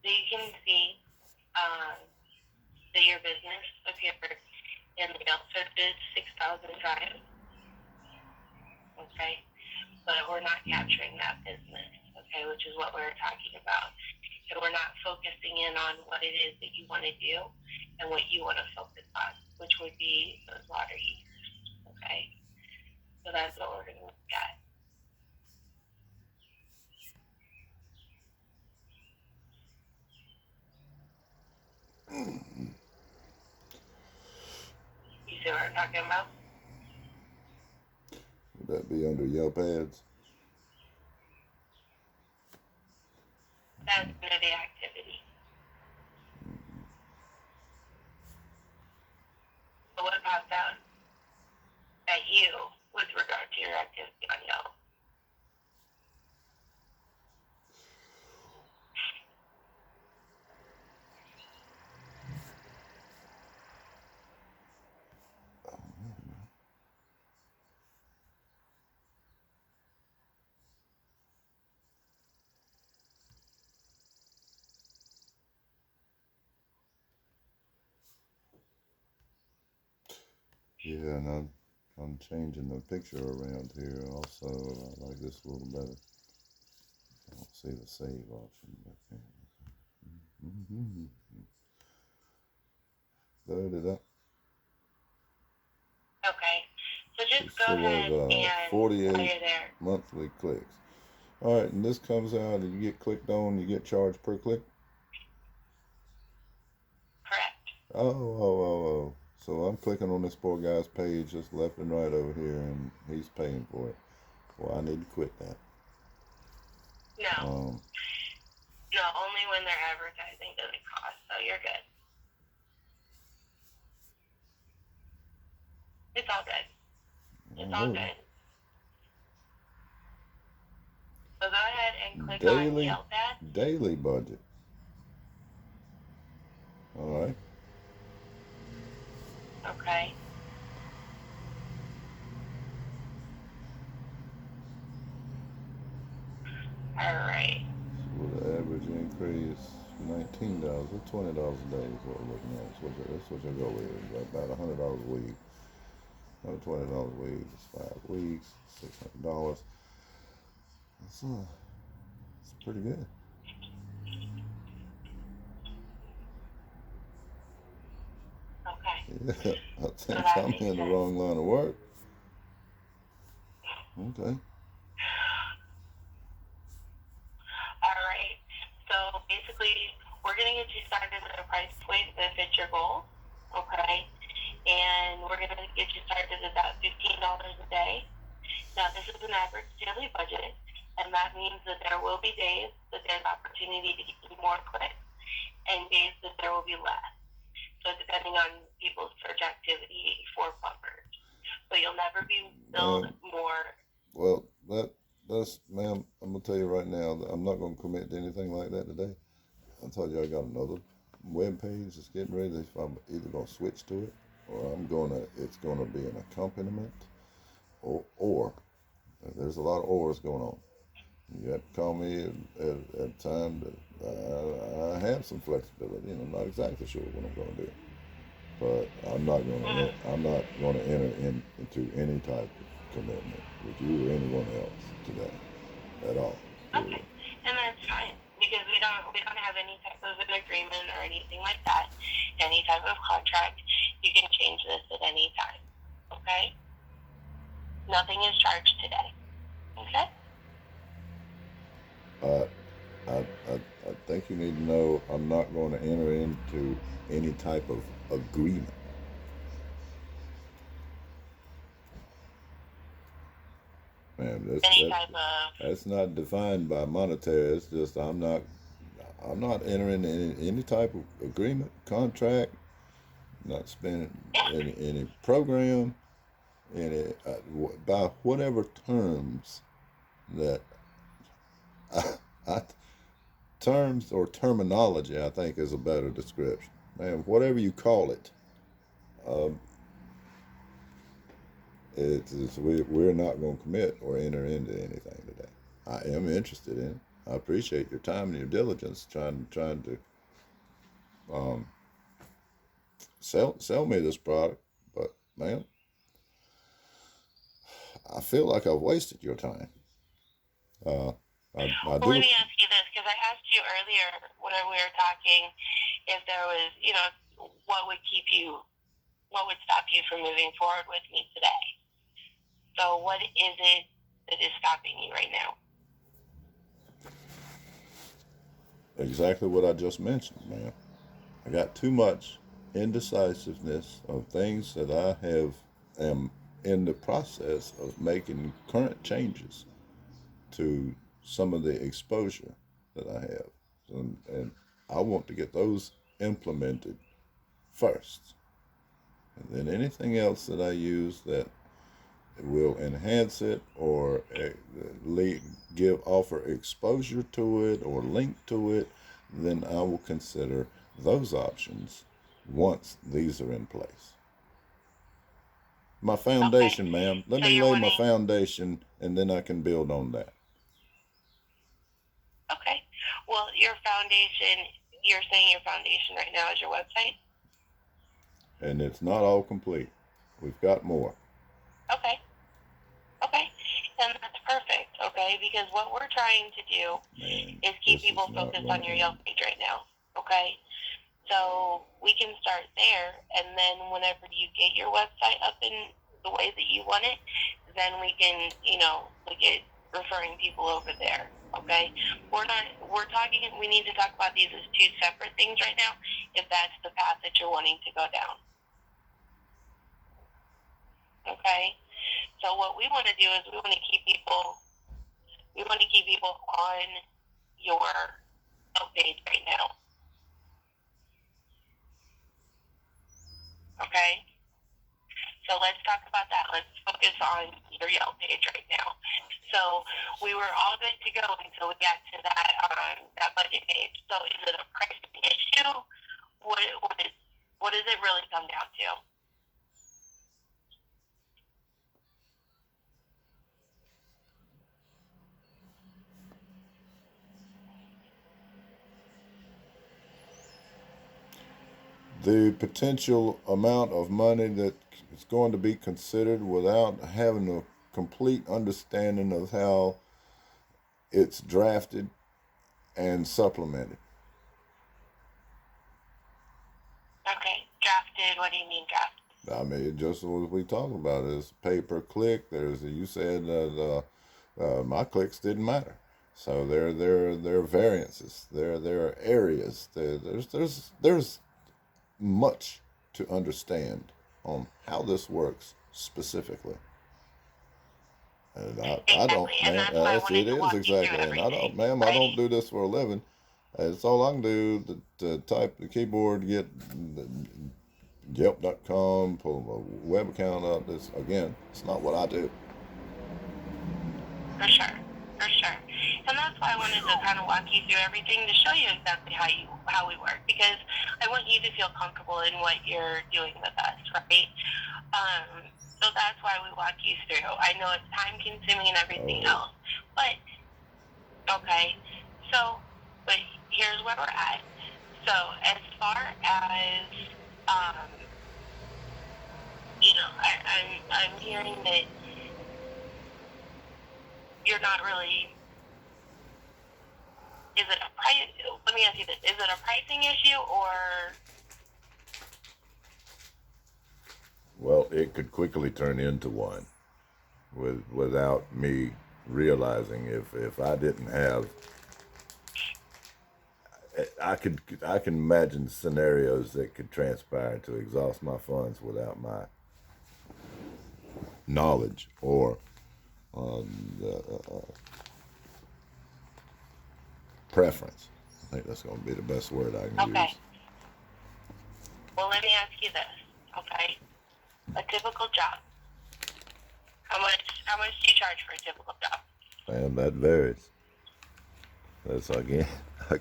So you can see that your business appeared in the Yelp searches 6,005. Okay. But we're not capturing that business. Okay. Which is what we're talking about. And we're not focusing in on what it is that you want to do and what you want to focus on, which would be those water heaters. Okay. So that's what we're going to look at. You see what I'm talking about? Would that be under Yelp ads? That's under the activity. So what about that at you with regard to your activity on Yelp? Yeah, and I'm changing the picture around here also. I like this a little better. I don't see the save option. Load it up. Okay. So just We go still ahead have and 48 while you're there. monthly clicks. All right, and this comes out and you get clicked on, you get charged per click? Correct. Oh. So I'm clicking on this poor guy's page just left and right over here, and he's paying for it. Well, I need to quit that. No. No, only when they're advertising does it cost, so you're good. It's all good. It's all good. So go ahead and click on Yelp ads. Daily budget. All right. Okay. All right. So with the average increase, $19 or $20 a day is what we're looking at. That's what you'll go with. About $100 a week. $120 a week. It's 5 weeks. $600. That's pretty good. Okay. Yeah, I think I'm in the wrong line of work. Okay. All right. So basically, we're going to get you started at a price point that fits your goal. Okay. And we're going to get you started at about $15 a day. Now, this is an average daily budget, and that means that there will be days that there's opportunity to get you more clicks and days that there will be less. So depending on people's search activity for plumbers. But you'll never be billed more. Well, that's, ma'am, I'm going to tell you right now that I'm not going to commit to anything like that today. I told you I got another web page that's getting ready. If I'm either going to switch to it, or it's going to be an accompaniment, or there's a lot of ors going on. You have to call me at a time that I have some flexibility, and I'm not exactly sure what I'm going to do. But I'm not going to enter into any type of commitment with you or anyone else today at all. Okay, and that's fine because we don't have any type of an agreement or anything like that, any type of contract. You can change this at any time. Okay, nothing is charged today. Okay. I think you need to know I'm not going to enter into any type of agreement. Man, that's not defined by monetary. It's just I'm not entering any type of agreement, contract, not spending any program, by whatever terms that terms or terminology, I think, is a better description. Man, whatever you call it, we're not going to commit or enter into anything today. I am interested in it. I appreciate your time and your diligence trying to sell me this product, but man, I feel like I've wasted your time. Well, let me ask you this, because I asked you earlier when we were talking if there was, what would stop you from moving forward with me today. So what is it that is stopping you right now? Exactly what I just mentioned, man. I got too much indecisiveness of things that I am in the process of making current changes to some of the exposure that I have. And I want to get those implemented first. And then anything else that I use that will enhance it or offer exposure to it or link to it, then I will consider those options once these are in place. My foundation, okay. Ma'am. Let me lay my foundation, and then I can build on that. Okay. Well, your foundation, you're saying your foundation right now is your website? And it's not all complete. We've got more. Okay. Okay. And that's perfect, okay? Because what we're trying to do is keep people focused on your Yelp page right now, okay? So we can start there, and then whenever you get your website up in the way that you want it, then we can, look at referring people over there, okay? We need to talk about these as two separate things right now, if that's the path that you're wanting to go down. Okay? So what we want to do is we want to keep people on your page right now. Okay? So let's talk about that. Let's focus on your Yelp page right now. So we were all good to go until we got to that budget page. So is it a pricing issue? What does it really come down to? The potential amount of money that is going to be considered without having a complete understanding of how it's drafted and supplemented. Okay, drafted. What do you mean drafted? I mean, just what we talked about is pay per click. You said that my clicks didn't matter, so there are variances. There are areas. There's much to understand on how this works specifically. And I don't, man. It is exactly, and I don't, ma'am. I don't do this for a living. It's all I can do to type the keyboard, get Yelp.com, pull a web account up. It's not what I do. For sure. And that's why I wanted to kind of walk you through everything to show you exactly how we work, because I want you to feel comfortable in what you're doing with us, right? So that's why we walk you through. I know it's time consuming and everything else, but okay. So, but here's where we're at. So as far as you know, I'm hearing that you're not really. Is it a price? Let me ask you this: is it a pricing issue or? Well, it could quickly turn into one, without me realizing. If I didn't have, I can imagine scenarios that could transpire to exhaust my funds without my knowledge or preference. I think that's going to be the best word I can use. Well, let me ask you this, okay? A typical job. How much do you charge for a typical job? And that varies. That's again. We,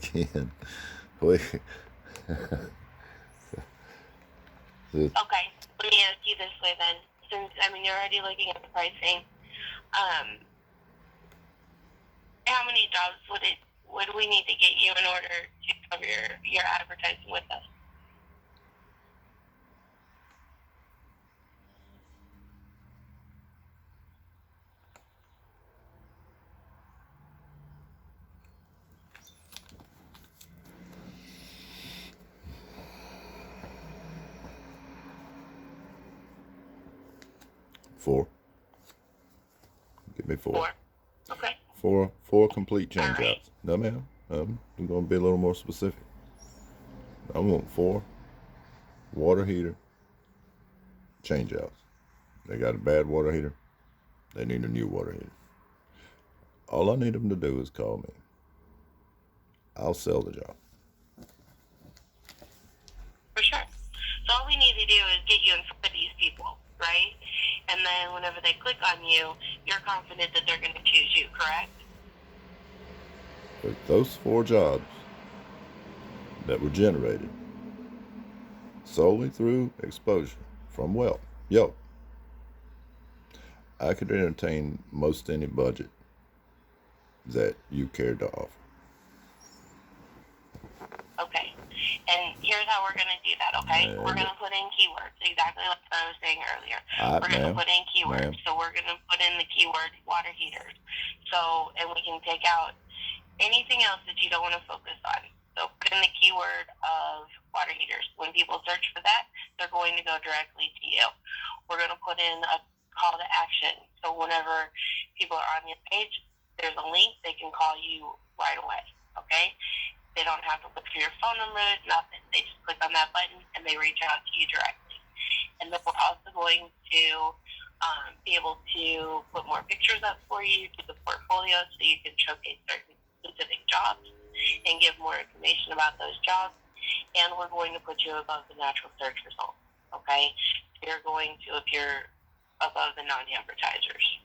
Okay, let me ask you this way then. Since you're already looking at the pricing. How many jobs would we need to get you in order to cover your advertising with us? Four. Give me 4. 4. Okay. 4 complete change Right. outs. No, ma'am. I'm going to be a little more specific. I want 4 water heater change outs. They got a bad water heater. They need a new water heater. All I need them to do is call me. I'll sell the job. For sure. So all we need to do is get you in front of these people, right? And then whenever they click on you, you're confident that they're going to choose you, correct? But those 4 jobs that were generated solely through exposure from YELP, I could entertain most any budget that you cared to offer. Okay. And here's how we're going to do that, okay? We're going to put in keywords, exactly like I was saying earlier. We're going to put in keywords. So we're going to put in the keyword water heaters. So, and we can take out anything else that you don't want to focus on. So put in the keyword of water heaters. When people search for that, they're going to go directly to you. We're going to put in a call to action. So whenever people are on your page, there's a link, they can call you right away, okay? They don't have to look for your phone number, nothing. They just click on that button and they reach out to you directly. And then we're also going to be able to put more pictures up for you to the portfolio so you can showcase certain specific jobs and give more information about those jobs. And we're going to put you above the natural search results, okay? You're going to appear above the non-advertisers.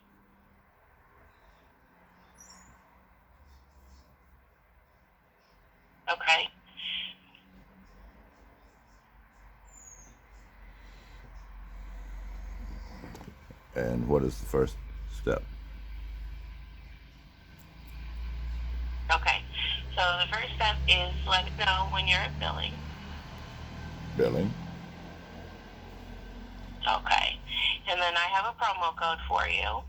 Okay. And what is the first step? Okay. So the first step is let me know when you're at billing. Billing. Okay. And then I have a promo code for you.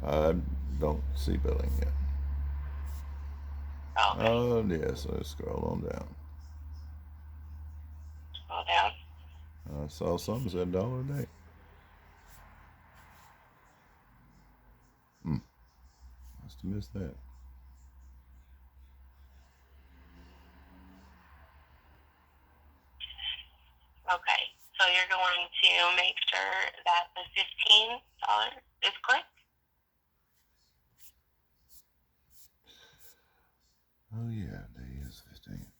I don't see billing yet. Okay. Oh, yes. Let's scroll on down. Scroll down. I saw something said $1 a day. Must have missed that. Okay. So you're going to make sure that the $15 is correct. Oh, yeah. Day is 15.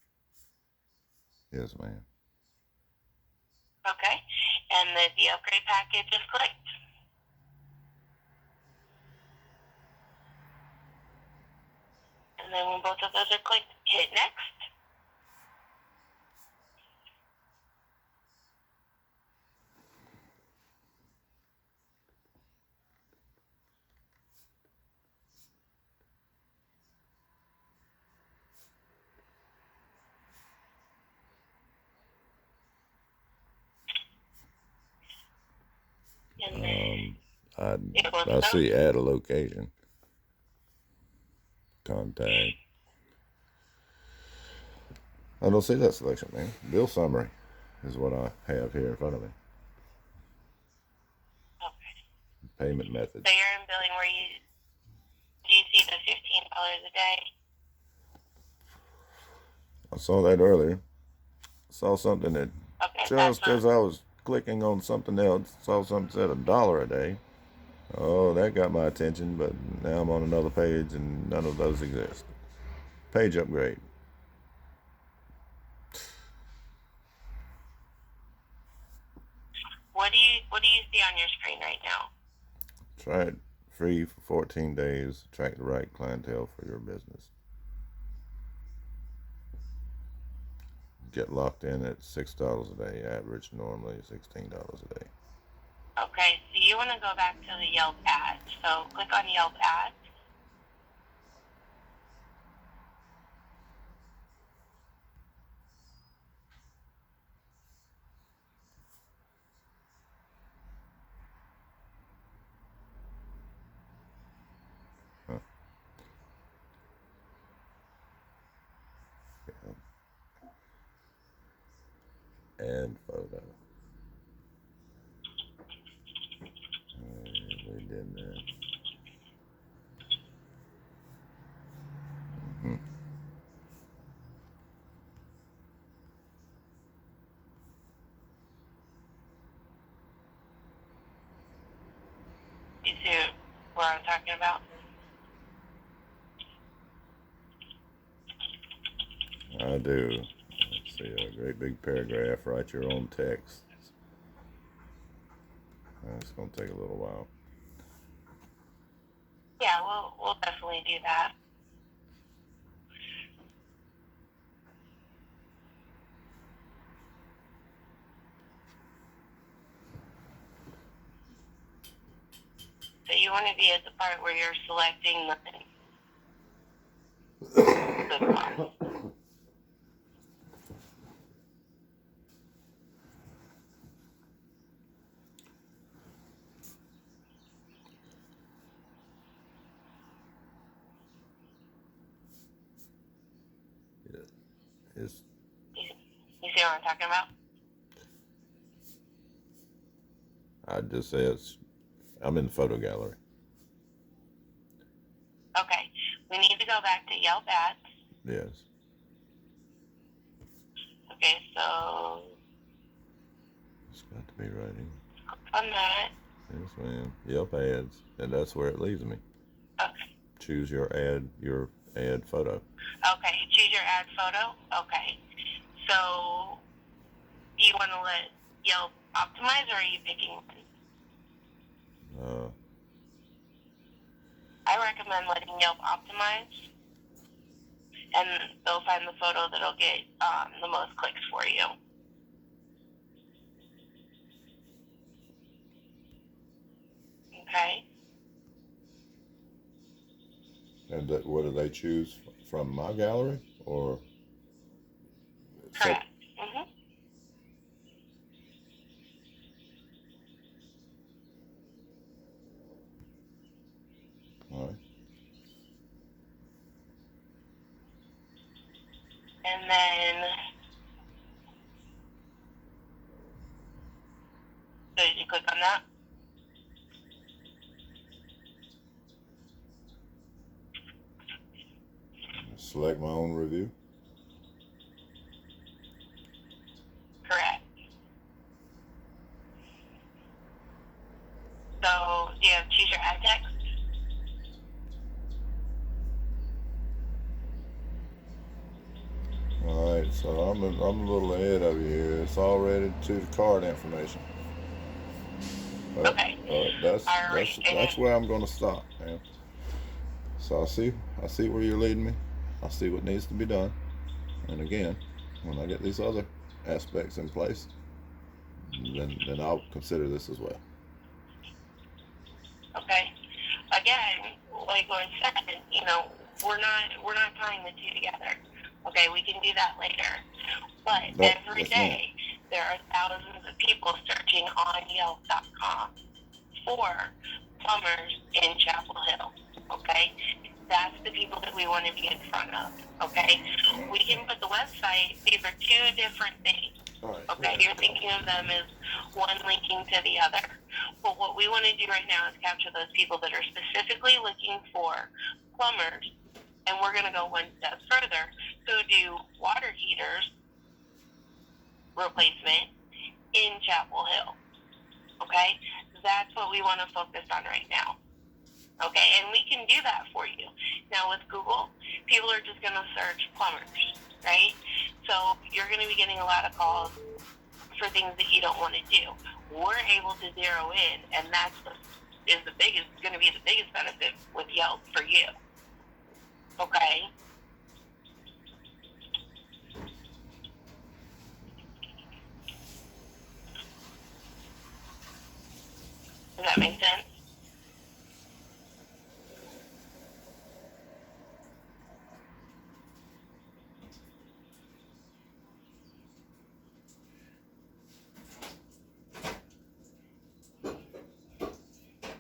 Yes, ma'am. Okay. And that the upgrade package is correct. And And then when both of those are clicked, hit next. And then I see add a location. Contact. I don't see that selection, man. Bill summary is what I have here in front of me. Okay. Payment method. So you're in billing where do you see the $15 a day? I saw that earlier. Saw something that just as I was clicking on something else, saw something that said $1 a day. Oh, that got my attention, but now I'm on another page and none of those exist. Page upgrade. What do you see on your screen right now? Try it free for 14 days. Attract the right clientele for your business. Get locked in at $6 a day. Average normally $16 a day. Okay, so you want to go back to the Yelp ad. So click on Yelp ad. Add photo. We did that. You see what I'm talking about? I do. Let's see, a great big paragraph. Write your own text. It's going to take a little while. Yeah, we'll definitely do that. So you want to be at the part where you're selecting the font. You see what I'm talking about? I just said I'm in the photo gallery. Okay, we need to go back to Yelp ads. Yes. Okay, so It's got to be writing. click on that. Yes, ma'am. Yelp ads, and that's where it leads me. Okay. Choose your ad photo. Okay, choose your ad photo. Okay, so you want to let Yelp optimize, or are you picking one? I recommend letting Yelp optimize, and they'll find the photo that'll get the most clicks for you. Okay. And what do they choose from my gallery or? Correct. Mm-hmm. All right. And then, so did you click on that? Select my own review. Correct. So do you have choose your ad text? All right, so I'm a little ahead of you here. It's already to the card information. Okay. That's where I'm going to stop, man. So I see where you're leading me. I'll see what needs to be done. And again, when I get these other aspects in place, then I'll consider this as well. Okay. Again, like I said, we're not tying the two together. Okay, we can do that later. But every day there are thousands of people searching on YELP.com for plumbers in Chapel Hill. Okay, that's the people that we want to be in front of. Okay, we can put the website. These are two different things. Okay, you're thinking of them as one linking to the other. But what we want to do right now is capture those people that are specifically looking for plumbers, and we're going to go one step further. So do water heaters replacement in Chapel Hill. Okay, that's what we want to focus on right now. Okay, and we can do that for you. Now with Google, people are just going to search plumbers, right? So you're going to be getting a lot of calls for things that you don't want to do. We're able to zero in, and that's going to be the biggest benefit with Yelp for you. Okay. Does that make sense?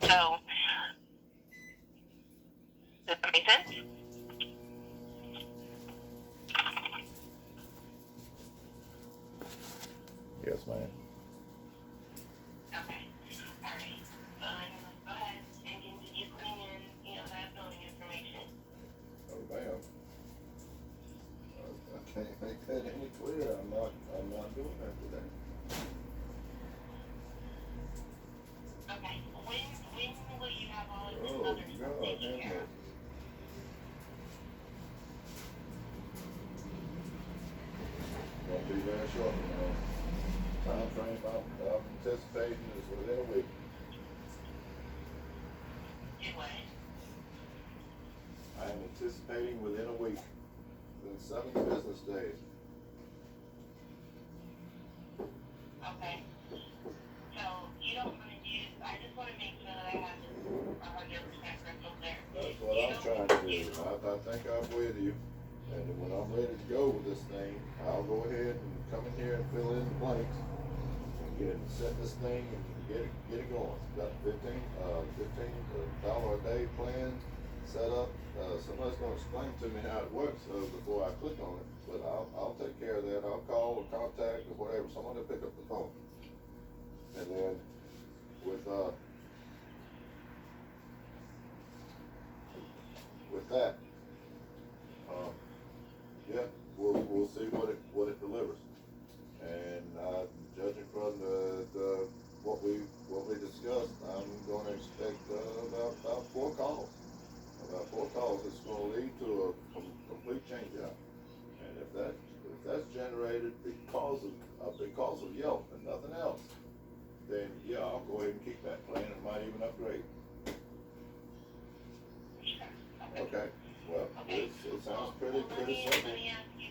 So, does that make sense? Yes, ma'am. Okay. All right. So I'm going to go ahead and continue putting in, that billing information. Oh, ma'am. I can't make that any clearer. I'm not doing that today. Okay. When will you have all of this other stuff taken care of? Won't be very short, time frame I'm anticipating is within a week. Do what? I am anticipating within a week, within 7 business days. Okay. So you don't want to do. I just want to make sure that I have this 100% crystal clear. That's what I'm trying to do. I think I'm with you. And when I'm ready to go with this thing, I'll go ahead and come in here and fill in the blanks and set this thing and get it going. Got $15 a day plan set up. Somebody's gonna explain to me how it works before I click on it. But I'll take care of that. I'll call or contact or whatever. Someone will pick up the phone. And then with that, yeah, we'll see what it delivers. And judging from the what we discussed, I'm going to expect about 4 calls. About 4 calls. It's going to lead to a complete change out. And if that's generated because of Yelp and nothing else, then yeah, I'll go ahead and keep that plan and might even upgrade. Okay. Well, it sounds pretty simple. Let me ask you,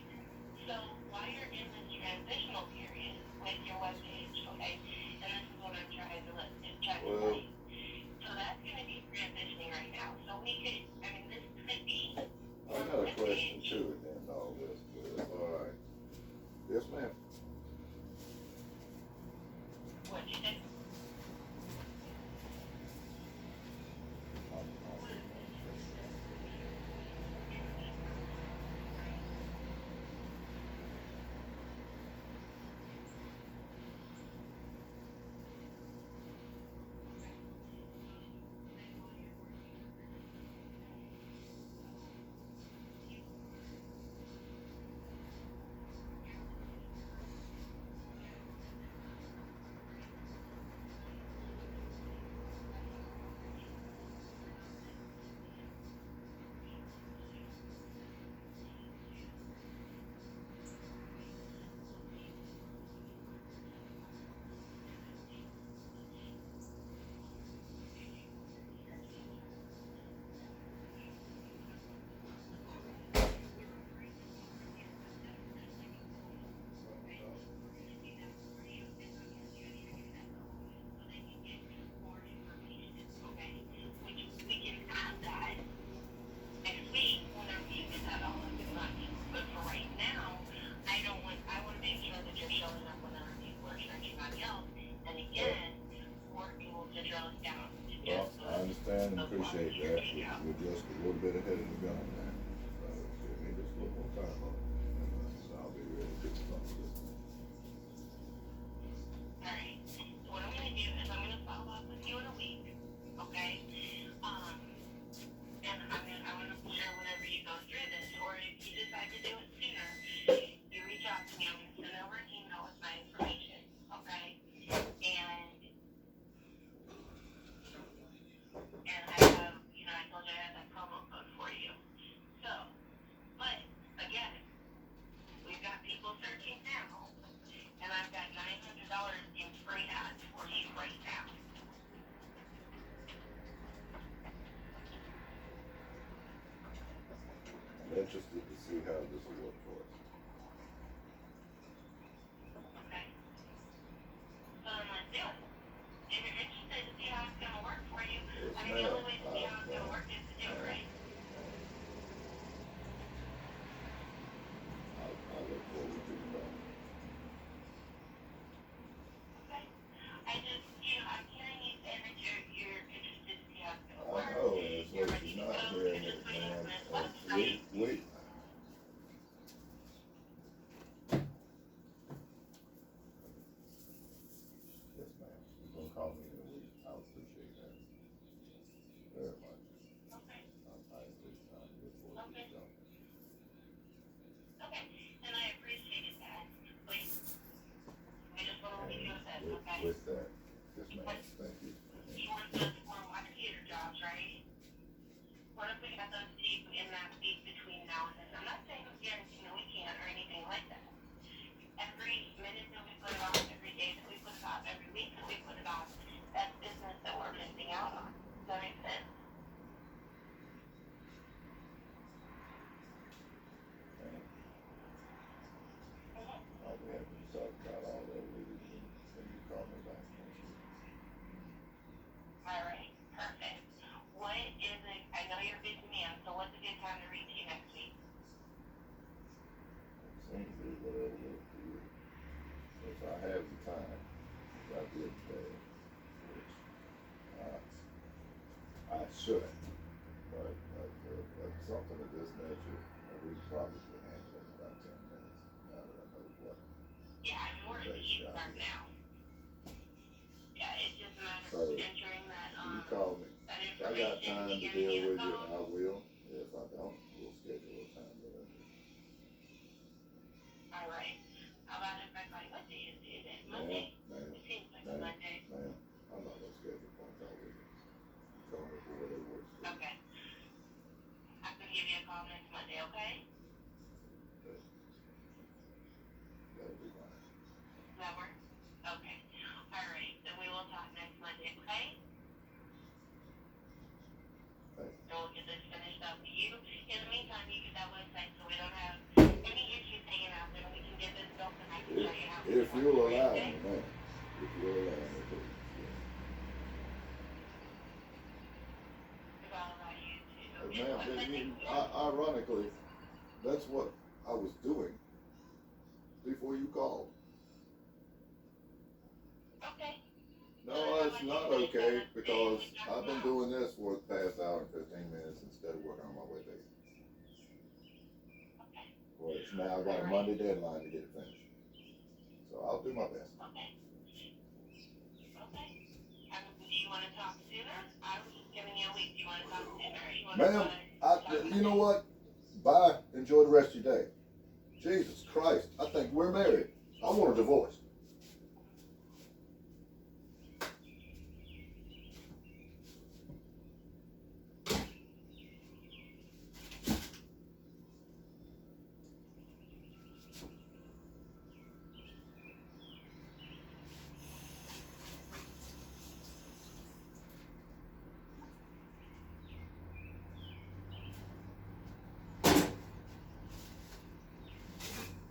so while you're in this transitional period with your webpage, okay, and this is what I'm trying to check. Well, so that's going to be transitioning right now. So this could be. I got a question too in all this. All right. Yes, ma'am. What'd you say? man, and So appreciate that. We're just a little bit ahead of the gun there. So give me just a little more time on it. And I'll be ready to get something. Alright. So what I'm gonna do is I'm gonna follow up with you in a week. Okay? And I wanna share whenever you go through this, or if you decide to do it sooner, you reach out to me. I'm gonna send over an email with my information. Okay? And I have, I told you I had that promo code for you. So, but again, we've got people searching now, and I've got $900 in free ads for you right now. I'm interested to see how this will work for us. Okay. So then let's do it. If you're interested to see how it's going to work for you, Yes, I mean, the only way to see how it's going to work is to do it right. I look forward to the call. Okay. I'm hearing you say that you're interested to see how it's going to work. I know, and it's You're like ready she's to not go. hearing You're it, just waiting man. on this And website. we yes, ma'am. You're gonna call me in a week. I'll appreciate that very much. Okay. I look forward to the call. Okay. And I appreciated that. Please. I just want to leave you with this, okay? With that, yes, ma'am. Thank you. You work those 4 theater jobs, right? What if we got those to you in that week between now and then? I'm not saying I'm guaranteeing a weekend or anything like that. Every minute that we put it off, every day that we put it off, every week that we put it off, that's business that we're missing out on. Does that make sense? I'll be happy to talk about all that with you when you call me back next week. All right, perfect. What is it? I know you're a busy man, so what's a good time to reach you next week? Seems to be whatever works for you. If I have the time, as I did today, which I should, but that's something of this nature, we probably could handle in about 10 minutes. Now that I know what. Yeah, I'm more at the east part now. Yeah, it's just a matter So, of entering that. You call me. That If I got information. time to deal with you, I will. If I don't, we'll schedule a time that I do. All right. How about if I call you? What day is it? Is it Monday? Ma'am, It seems like a Monday. ma'am, I'm not gonna schedule a phone call with you. Call me for whatever works for you. Okay. I can give you a call next Monday, okay? Okay. That'll be fine. Does that work? Okay. All right. Then we will talk next Monday, okay? Thank you. And we'll get this finished up. In the meantime, you get that website so we don't have any issues hanging out there. We can get this built and I can show you how If you'll allow okay? me, ma'am. If you'll allow me, please. If I'll allow you to. Ma'am, ironically, that's what I was doing before you called. Okay. No, it's not okay, because I've been doing this for the past hour and 15 minutes instead of working on my way there. Okay. Well, it's now I've got a Monday deadline to get it finished. So I'll do my best. Okay. Okay. Do you want to talk sooner? I was just giving you a week. Do you want to talk sooner? Or you want Ma'am, you know what? Bye. Enjoy the rest of your day. Jesus Christ, I think we're married. I want a divorce.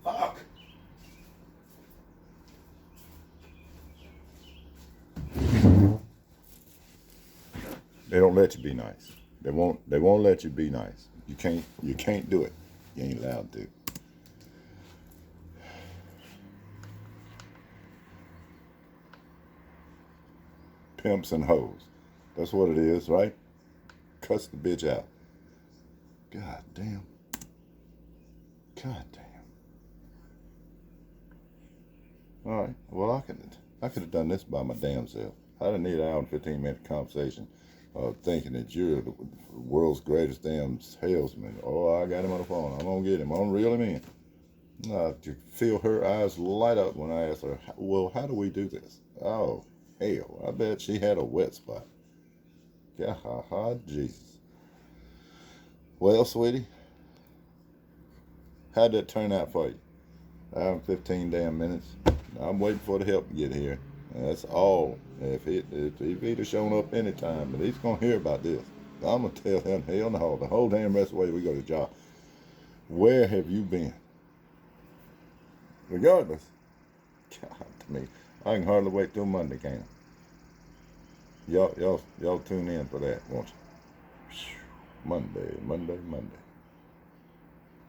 Fuck. They don't let you be nice. They won't let you be nice. You can't do it. You ain't allowed to. Pimps and hoes. That's what it is, right? cuss the bitch out. God damn. God damn. All right. Well, I could have done this by my damn self. I didn't need an hour and 15-minute conversation thinking that you're the world's greatest damn salesman. Oh, I got him on the phone. I'm going to get him. I'm going to reel him in. To feel her eyes light up when I asked her, well, how do we do this? Oh, hell. I bet she had a wet spot. God, Jesus. Well, sweetie, how'd that turn out for you? Hour and 15 damn minutes. I'm waiting for the help to get here. That's all. If he'd have shown up anytime, but he's going to hear about this. I'm going to tell him, hell no, the whole damn rest of the way we go to the job. Where have you been? Regardless, God, to me, I can hardly wait till Monday, can I? Y'all tune in for that, won't you? Monday.